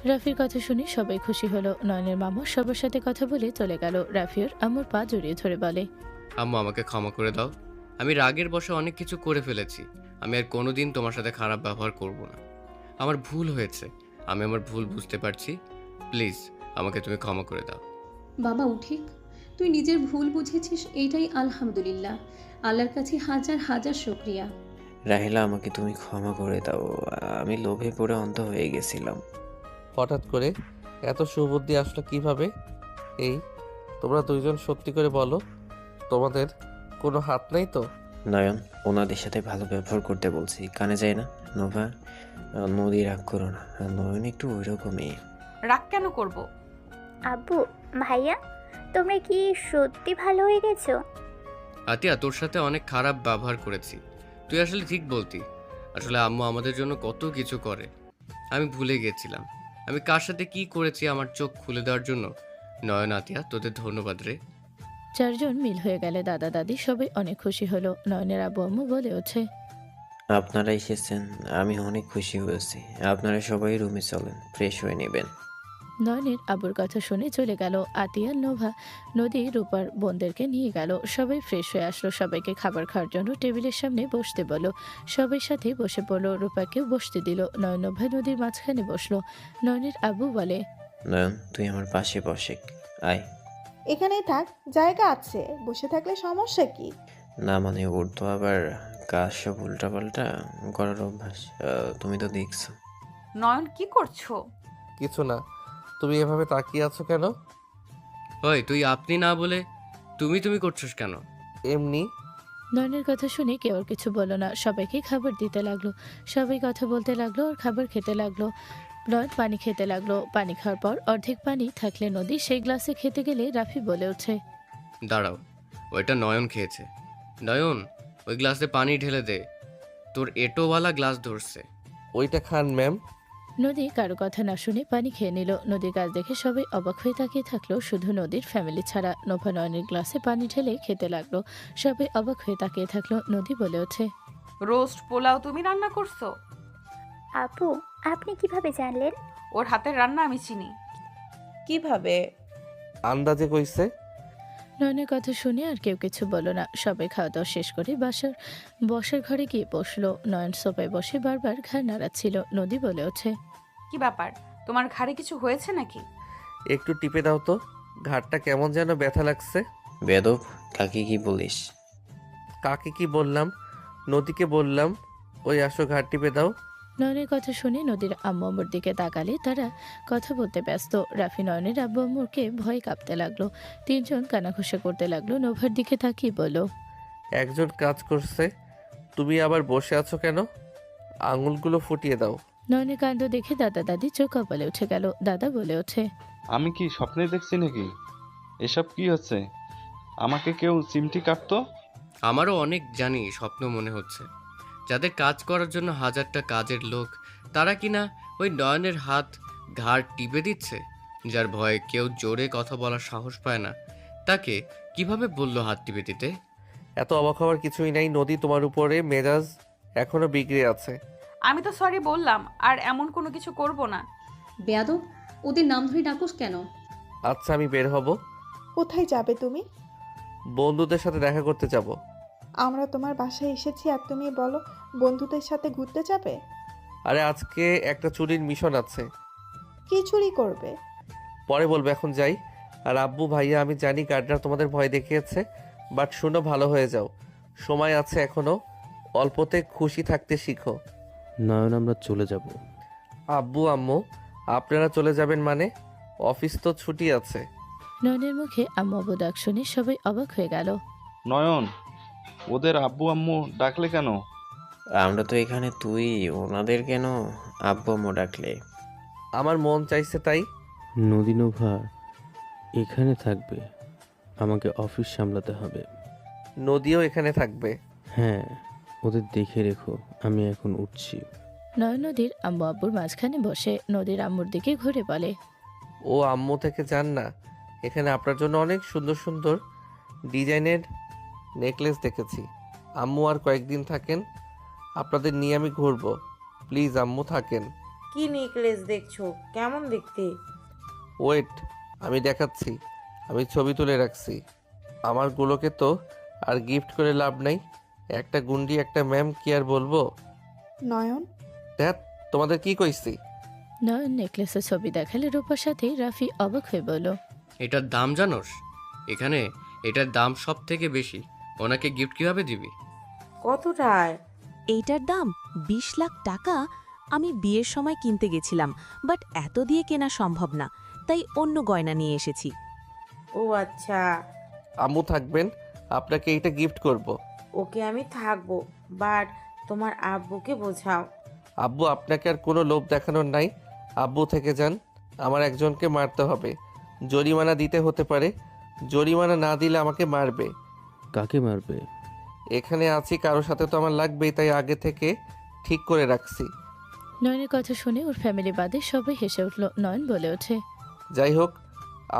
রাফির কথা শুনে সবাই খুশি হলো। নয়নের মামা সবার সাথে কথা বলে চলে গেল। রাফির আম্মুর পা জড়িয়ে ধরে বলে, আম্মু, আমাকে ক্ষমা করে দাও। আমি রাগের বশে অনেক কিছু করে ফেলেছি। আমি আর কোনোদিন তোমার সাথে খারাপ ব্যবহার করব না। আমার ভুল হয়েছে, আমি আমার ভুল বুঝতে পারছি। প্লিজ আমাকে তুমি ক্ষমা করে দাও। বাবা উঠিক, তুই নিজের ভুল বুঝেছিস, এইটাই আলহামদুলিল্লাহ। আল্লাহর কাছে হাজার হাজার শুকরিয়া। রাহেলা, আমাকে তুমি ক্ষমা করে দাও, আমি লোভে পড়ে অন্ধ হয়ে গেছিলাম। হঠাৎ করে এত সুবুদ্ধি আসলো কিভাবে? এই, তোমরা দুইজন সত্যি করে বলো, তোমাদের কোনো হাত নেই তো? নয়ন, ওনাদের সাথে ভালো ব্যবহার করতে বলছি, কানে যায় না? নোভা, নদী রাগ করো না, নয়ন একটু ওইরকমই। রাগ কেন করব? আব্বু, ভাইয়া, তোমরা কি সত্যি ভালো হয়ে গেছো? আতিয়া, তোর সাথে অনেক খারাপ ব্যবহার করেছি। তুই আসলে ঠিক বলতি। আসলে আম্মু আমাদের জন্য কত কিছু করে, আমি ভুলে গেছিলাম। আমি কার সাথে কি করেছি আমার চোখ খুলে দেওয়ার জন্য। নয়ন, আতিয়া, তোদের ধন্যবাদ রে। চারজন মিল হয়ে গেলে দাদা দাদি সবাই অনেক খুশি হলো। নয়নের আব্বু আম্মু বলে ওঠে, আপনারা এসেছেন, আমি অনেক খুশি হয়েছি। আপনারা সবাই রুমে চলেন, ফ্রেশ হয়ে নেবেন। নয়নের আব্বুর কথা শুনে চলে গেল। আতিয়া, নোভা, নদী রূপার বোনদেরকে নিয়ে গেল। সবাই ফ্রেশ হয়ে আসলো। সবাইকে খাবার খাওয়ার জন্য টেবিলের সামনে বসতে বলল। সবাই সাথে বসে পড়লো। রূপাকেও বসতে দিল। নয়ন, নোভা নদীর মাঝখানে বসলো। নয়নের আব্বু বলে, নয়ন, তুই আমার পাশে বসে আয়। এখানেই থাক, জায়গা আছে, বসে থাকলে সমস্যা কি? না মানে ওর তো আবার কাজ সব উল্টাপাল্টা করার অভ্যাস, তুমি তো দেখছো। নয়ন কি করছো? কিছু না। তুমি এভাবে তাকিয়ে আছো কেন? ওই তুই আপনি না বলে তুমি করছিস কেন? এমনি। নয়নের কথা শুনে কেউ আর কিছু বলল না, সবাইকে খাবার দিতে লাগলো। সবাই কথা বলতে লাগলো আর খাবার খেতে লাগলো। নয়ন পানি খেতে লাগলো। পানি খাওয়ার পর অর্ধেক পানি থাকলে নদী সেই গ্লাসে খেতে গেলে রাফি বলে ওঠে, দাঁড়াও, ওইটা নয়ন খেয়েছে। নয়ন, ওই গ্লাসে পানি ঢেলে দে, তোর এটোওয়ালা গ্লাস ধরছে। ওইটা খান ম্যাম। নদী কারো কথা না শুনে পানি খেয়ে নিল। নদীর কাজ দেখে সবাই অবাক হয়ে তাকিয়ে থাকলো, শুধু নদীর ফ্যামিলি ছাড়া। নোভা নয়নের গ্লাসে পানি ঢেলে খেতে লাগলো। সবাই অবাক হয়ে তাকিয়ে থাকলো। নদী বলে ওঠে, রোস্ট পোলাও তুমি রান্না করছো? আপু, আপনি কিভাবে জানলেন? ওর হাতের রান্না আমি চিনি। কিভাবে? আন্দাজে কইছে। নয়নের কথা শুনে আর কেউ কিছু বলল না। সবাই খাওয়া দাওয়া শেষ করে বসার ঘরে গিয়ে বসলো। নয়ন সোফায় বসে বারবার ঘাড় নাড়াচ্ছিল। নদী বলে ওঠে, কি ব্যাপার, তোমার ঘাড়ে কিছু হয়েছে নাকি? একটু টিপে দাও তো, ঘাড়টা কেমন যেন ব্যথা লাগছে। বেদব, কাকে কি বলিস? কাকে কি বললাম? নদীকে বললাম ওই আসো ঘাড় টিপে দাও। নয়নের কথা শুনে নদীর আম্মু আম্মুর দিকে তাকালে তারা কথা বলতে ব্যস্ত। রাফি নয়নের আব্বু আম্মুরকে ভয় কাঁপতে লাগলো। তিনজন কানাঘুষা করতে লাগলো। নোভার দিকে তাকিয়ে বলল, একজন কাজ করছে, তুমি আবার বসে আছো কেন? আঙুলগুলো ফুটিয়ে দাও। নয়নের কাণ্ড দেখে দাদা দাদি চোখ কপালে উঠে গেল। দাদা বলে ওঠে, আমি কি স্বপ্নে দেখছি নাকি? এসব কি হচ্ছে? আমাকে কেউ চিমটি কাটতো? আমারও অনেক জানি স্বপ্ন মনে হচ্ছে। যাদের কাজ করার জন্য হাজারটা কাজের লোক, তারা কিনা ওই নয়নের হাত ঘাড় টিপে দিচ্ছে। যার ভয়ে কেউ জোরে কথা বলার সাহস পায় না, তাকে কিভাবে বললো হাত টিপে দিতে? এত অবাক হওয়ার কিছুই নাই। নদী, তোমার উপরে মেজাজ এখনো বিগড়ে আছে। আমি তো সরি বললাম, আর এমন কোনো কিছু করব না। বেয়াদব, ওদের নাম ধরে ডাকোস কেন? আচ্ছা, আমি বের হব। কোথায় যাবে তুমি? বন্ধুদের সাথে দেখা করতে যাব। আমরা তোমার বাসায় এসেছি আর তুমি বলো বন্ধুদের সাথে ঘুরতে যাবে? আরে আজকে একটা চুরির মিশন আছে। কি চুরি করবে? পরে বলবো, এখন যাই। আর আব্বু ভাইয়া, আমি জানি গার্ডরা তোমাদের ভয় দেখিয়েছে, বাট শুনো, ভালো হয়ে যাও। সময় আছে এখনো। অল্পতে খুশি থাকতে শিখো। নয়ন, আমরা চলে যাব। আব্বু আম্মু, আপনারা চলে যাবেন মানে? অফিস তো ছুটি আছে। নয়নের মুখে আম্মু আব্বু ডাক শুনে সবাই অবাক হয়ে গেল। নয়ন, ওদের আব্বু আম্মু ডাকলে কেন? আমরা তো এখানে, তুই ওনাদের কেন আব্বু আম্মু ডাকলে? আমার মন চাইছে তাই। নদী, নোভা এখানে থাকবে, আমাকে অফিস সামলাতে হবে। নদীও এখানে থাকবে। হ্যাঁ, ওদের দেখে রেখো, আমি এখন উঠছি। নয়ন নদীর আম্মু আব্বুর মাঝখানে বসে নদীর আম্মুর দিকে ঘুরে বলে, ও আম্মু থেকে যান না, এখানে আপনার জন্য অনেক সুন্দর সুন্দর ডিজাইনের নেকলেস দেখেছি। আম্মু আর কয়েকদিন থাকেন, আপনাদের নিয়ে আমি ঘুরবো। প্লিজ আম্মু থাকেন। কি নেকলেস দেখছো? কেমন দেখতে? ওয়েট, আমি দেখাচ্ছি। আমি ছবি তুলে রাখছি। আমারগুলোকে তো আর গিফট করে লাভ নাই। একটা গুন্ডি, একটা ম্যাম, কি আর বলবো। নয়ন, দেখ, তোমাদের কি কইছি। নয়ন নেকলেসের ছবি দেখালে রূপার সাথে রাফি অবাক হয়ে বলল, এটার দাম জানোস? এখানে এটার দাম সব থেকে বেশি। ওনাকে গিফট কিভাবে দিবি? কতটায়? এইটার দাম 20 লাখ টাকা। আমি বিয়ের সময় কিনতে গেছিলাম, বাট এত দিয়ে কেনা সম্ভব না, তাই অন্য গয়না নিয়ে এসেছি। ও আচ্ছা। আম্মু থাকবেন, আপনাকে এইটা গিফট করব। ওকে, আমি থাকবো, বাট তোমার আব্বুকে বোঝাও। আব্বু, আপনাকে আর কোনো লোভ দেখানোর নাই। আব্বু থেকে যান, আমার একজনকে মারতে হবে। জরিমানা দিতে হতে পারে। জরিমানা না দিলে আমাকে মারবে। কাকে মারবে? এখানে আছি, কারোর সাথে তো আমার লাগবেই, তাই আগে থেকে ঠিক করে রাখছি। নয়নের কথা শুনে ওর ফ্যামিলি বাদে সবাই হেসে উঠল। নয়ন বলে ওঠে, যাই হোক,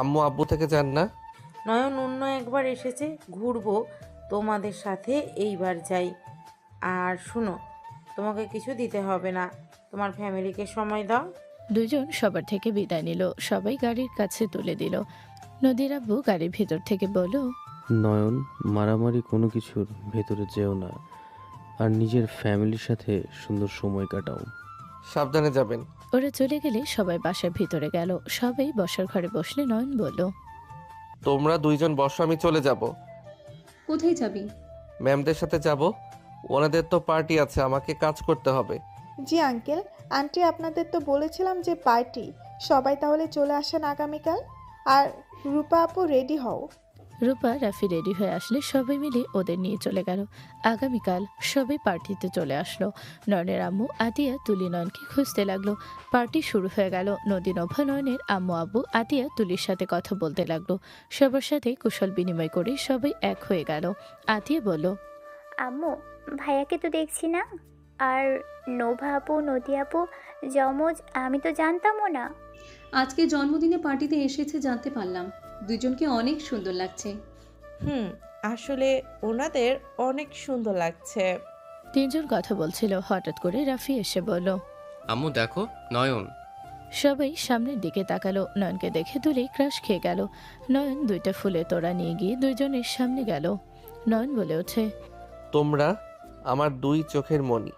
আম্মু আব্বু থেকে যান না। নয়ন অন্য একবার এসেছে, ঘুরবো তোমাদের সাথে, এইবার যাই। আর শুনো, তোমাকে কিছু দিতে হবে না, তোমার ফ্যামিলিকে সময় দাও। দুজন সবার থেকে বিদায় নিল। সবাই গাড়ির কাছে তুলে দিল। নদীর আব্বু গাড়ির ভিতর থেকে বলল, নয়ন, মারামারি কোনো কিছুর ভেতরে যেও না, আর নিজের ফ্যামিলির সাথে সুন্দর সময় কাটাও। সাবধানে যাবেন। ওরা চলে গেলে সবাই বাসার ভিতরে গেল। সবাই বসার ঘরে বসলে নয়ন বলল, তোমরা দুইজন বসো, আমি চলে যাব। কোথায় যাবি? ম্যামদের সাথে যাব, ওনাদের তো পার্টি আছে, আমাকে কাজ করতে হবে। জি আঙ্কেল, আন্টি আপনাদের তো বলেছিলাম যে পার্টি, সবাই তাহলে চলে আসেন আগামীকাল। আর রূপা আপু রেডি হও। রূপা রাফি রেডি হয়ে আসলে সবাই মিলে ওদের নিয়ে চলে গেল। আগামীকাল সবাই পার্টিতে চলে আসলো। নয়নের আম্মু আতিয়া তুলি নয়নকে খুঁজতে লাগলো। পার্টি শুরু হয়ে গেল। নদী নভা নয়নের আম্মু আব্বু আতিয়া তুলির সাথে কথা বলতে লাগলো। সবার সাথে কুশল বিনিময় করে সবাই এক হয়ে গেল। আতিয়া বলল, আম্মু, ভাইয়াকে তো দেখছি না। আর নোভা আপু, নদী আপু যমজ, আমি তো জানতামও না। আজকে জন্মদিনে পার্টিতে এসেছে জানতে পারলাম। দুজনকে অনেক সুন্দর লাগছে। আসলে ওনাদের অনেক সুন্দর লাগছে। তিনজন কথা বলছিল। হঠাৎ করে রাফি এসে বলল, আম্মু দেখো, নয়ন। সবাই সামনের দিকে তাকালো। নয়নকে দেখে তুলি ক্রাশ খেয়ে গেল। নয়ন দুইটা ফুলের তোড়া নিয়ে গিয়ে দুইজনের সামনে গেল। নয়ন বলে ওঠে, তোমরা আমার দুই চোখের মণি।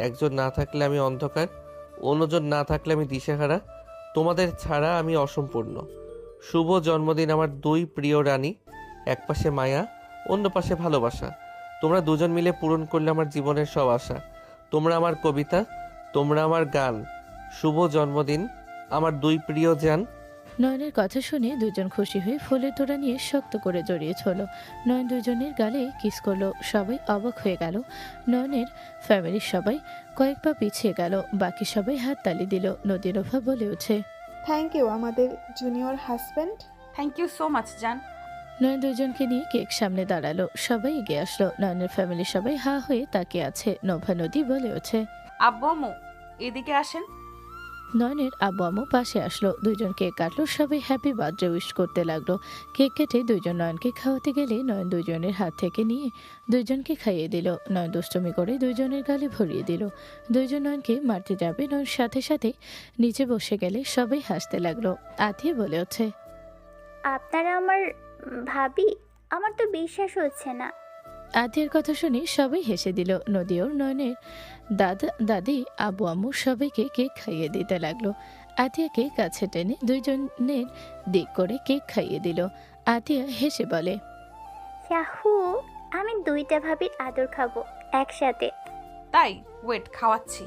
একজন না থাকলে আমি অন্ধকার, অন্যজন না থাকলে আমি দিশেহারা। তোমাদের ছাড়া আমি অসম্পূর্ণ। শুভ জন্মদিন আমার দুই প্রিয় রানী। এক পাশে মায়া, অন্য পাশে ভালোবাসা। তোমরা দুজন মিলে পূরণ করলে আমার জীবনের সব আশা। তোমরা আমার কবিতা, তোমরা আমার গান। শুভ জন্মদিন আমার দুই প্রিয় জান। নয়নের কথা শুনে দুজন খুশি হয়ে ফুলের তোড়া নিয়ে শক্ত করে জড়িয়ে ধরল। নয়ন দুজনের গালে কিস করলো। সবাই অবাক হয়ে গেল। নয়নের ফ্যামিলির সবাই কয়েক পা পিছিয়ে গেল। বাকি সবাই হাত তালি দিল। নদীরোভা বলে ওঠে, থ্যাংক ইউ আমাদের junior husband. Thank you so much জান। নয়ন দুজনকে নিয়ে কেক সামনে দাঁড়ালো। সবাই এগিয়ে আসলো। নয়নের ফ্যামিলির সবাই হা হয়ে তাকিয়ে আছে। নোভা নদী বলে ওঠে, আব্বু আম্মু এদিকে আসেন। নয়নের আব্বু আম্মু পাশে আসলো। দুইজন কেক কাটলো। সবাই হ্যাপি বার্থডে উইশ করতে লাগলো। কেক কেটে দুইজন নয়নকে খাওয়াতে গেলে নয়ন দুইজনের হাত থেকে নিয়ে দুইজনকে খাইয়ে দিল। নয়ন দুষ্টুমি করে দুইজনের গালে ভরিয়ে দিল। দুইজন নয়নকে মারতে যাবে, নয়ন সাথে সাথে নিচে বসে গেলে সবাই হাসতে লাগলো। আতিয়ে বলে ওঠে, আপনারা আমার ভাবি? আমার তো বিশ্বাস হচ্ছে না। আতিয়ার কথা শুনে সবাই হেসে দিল। নদী ওর নয়নের দাদি আব্বু আম্মু সবাইকে কেক খাইয়ে দিতে লাগলো। আতিয়াকে কাছে টেনে দুইজনের দিক করে কেক খাইয়ে দিল। আতিয়া হেসে বলে, ইয়াহু, আমি দুইটা ভাবির আদর খাবো একসাথে। তাই ওয়েট, খাওয়াচ্ছি।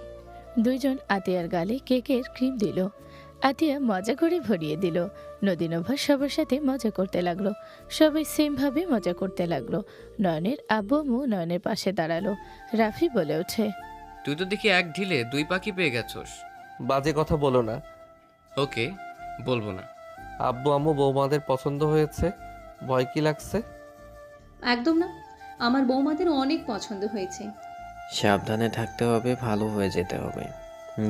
দুইজন আতিয়ার গালে কেকের ক্রিম দিল। আতিয়া মজা করে ভরিয়ে দিল। নদীনভা সবার সাথে মজা করতে লাগলো। সবাই সেম ভাবে মজা করতে লাগলো। নয়নের আব্বু আম্মু নয়নের পাশে দাঁড়ালো। রাফি বলে ওঠে, তুই তো দেখি এক ঢিলে দুই পাখি পেয়ে গেছস। বাজে কথা বলো না। ওকে, বলবো না। আব্বু আম্মু বৌমাদের পছন্দ হয়েছে, ভয় কি লাগছে? একদম না, আমার বৌমাদের অনেক পছন্দ হয়েছে। সাবধানে থাকতে হবে, ভালো হয়ে যেতে হবে।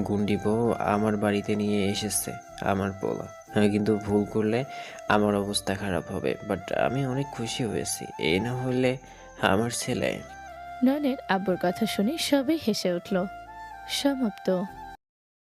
গুন্ডি বউ আমার বাড়িতে নিয়ে এসেছে আমার পোলা। আমি কিন্তু ভুল করলে আমার অবস্থা খারাপ হবে, বাট আমি অনেক খুশি হয়েছি। এই না হলে আমার ছেলে। নয়নের আব্বুর কথা শুনে সবাই হেসে উঠল। সমাপ্ত।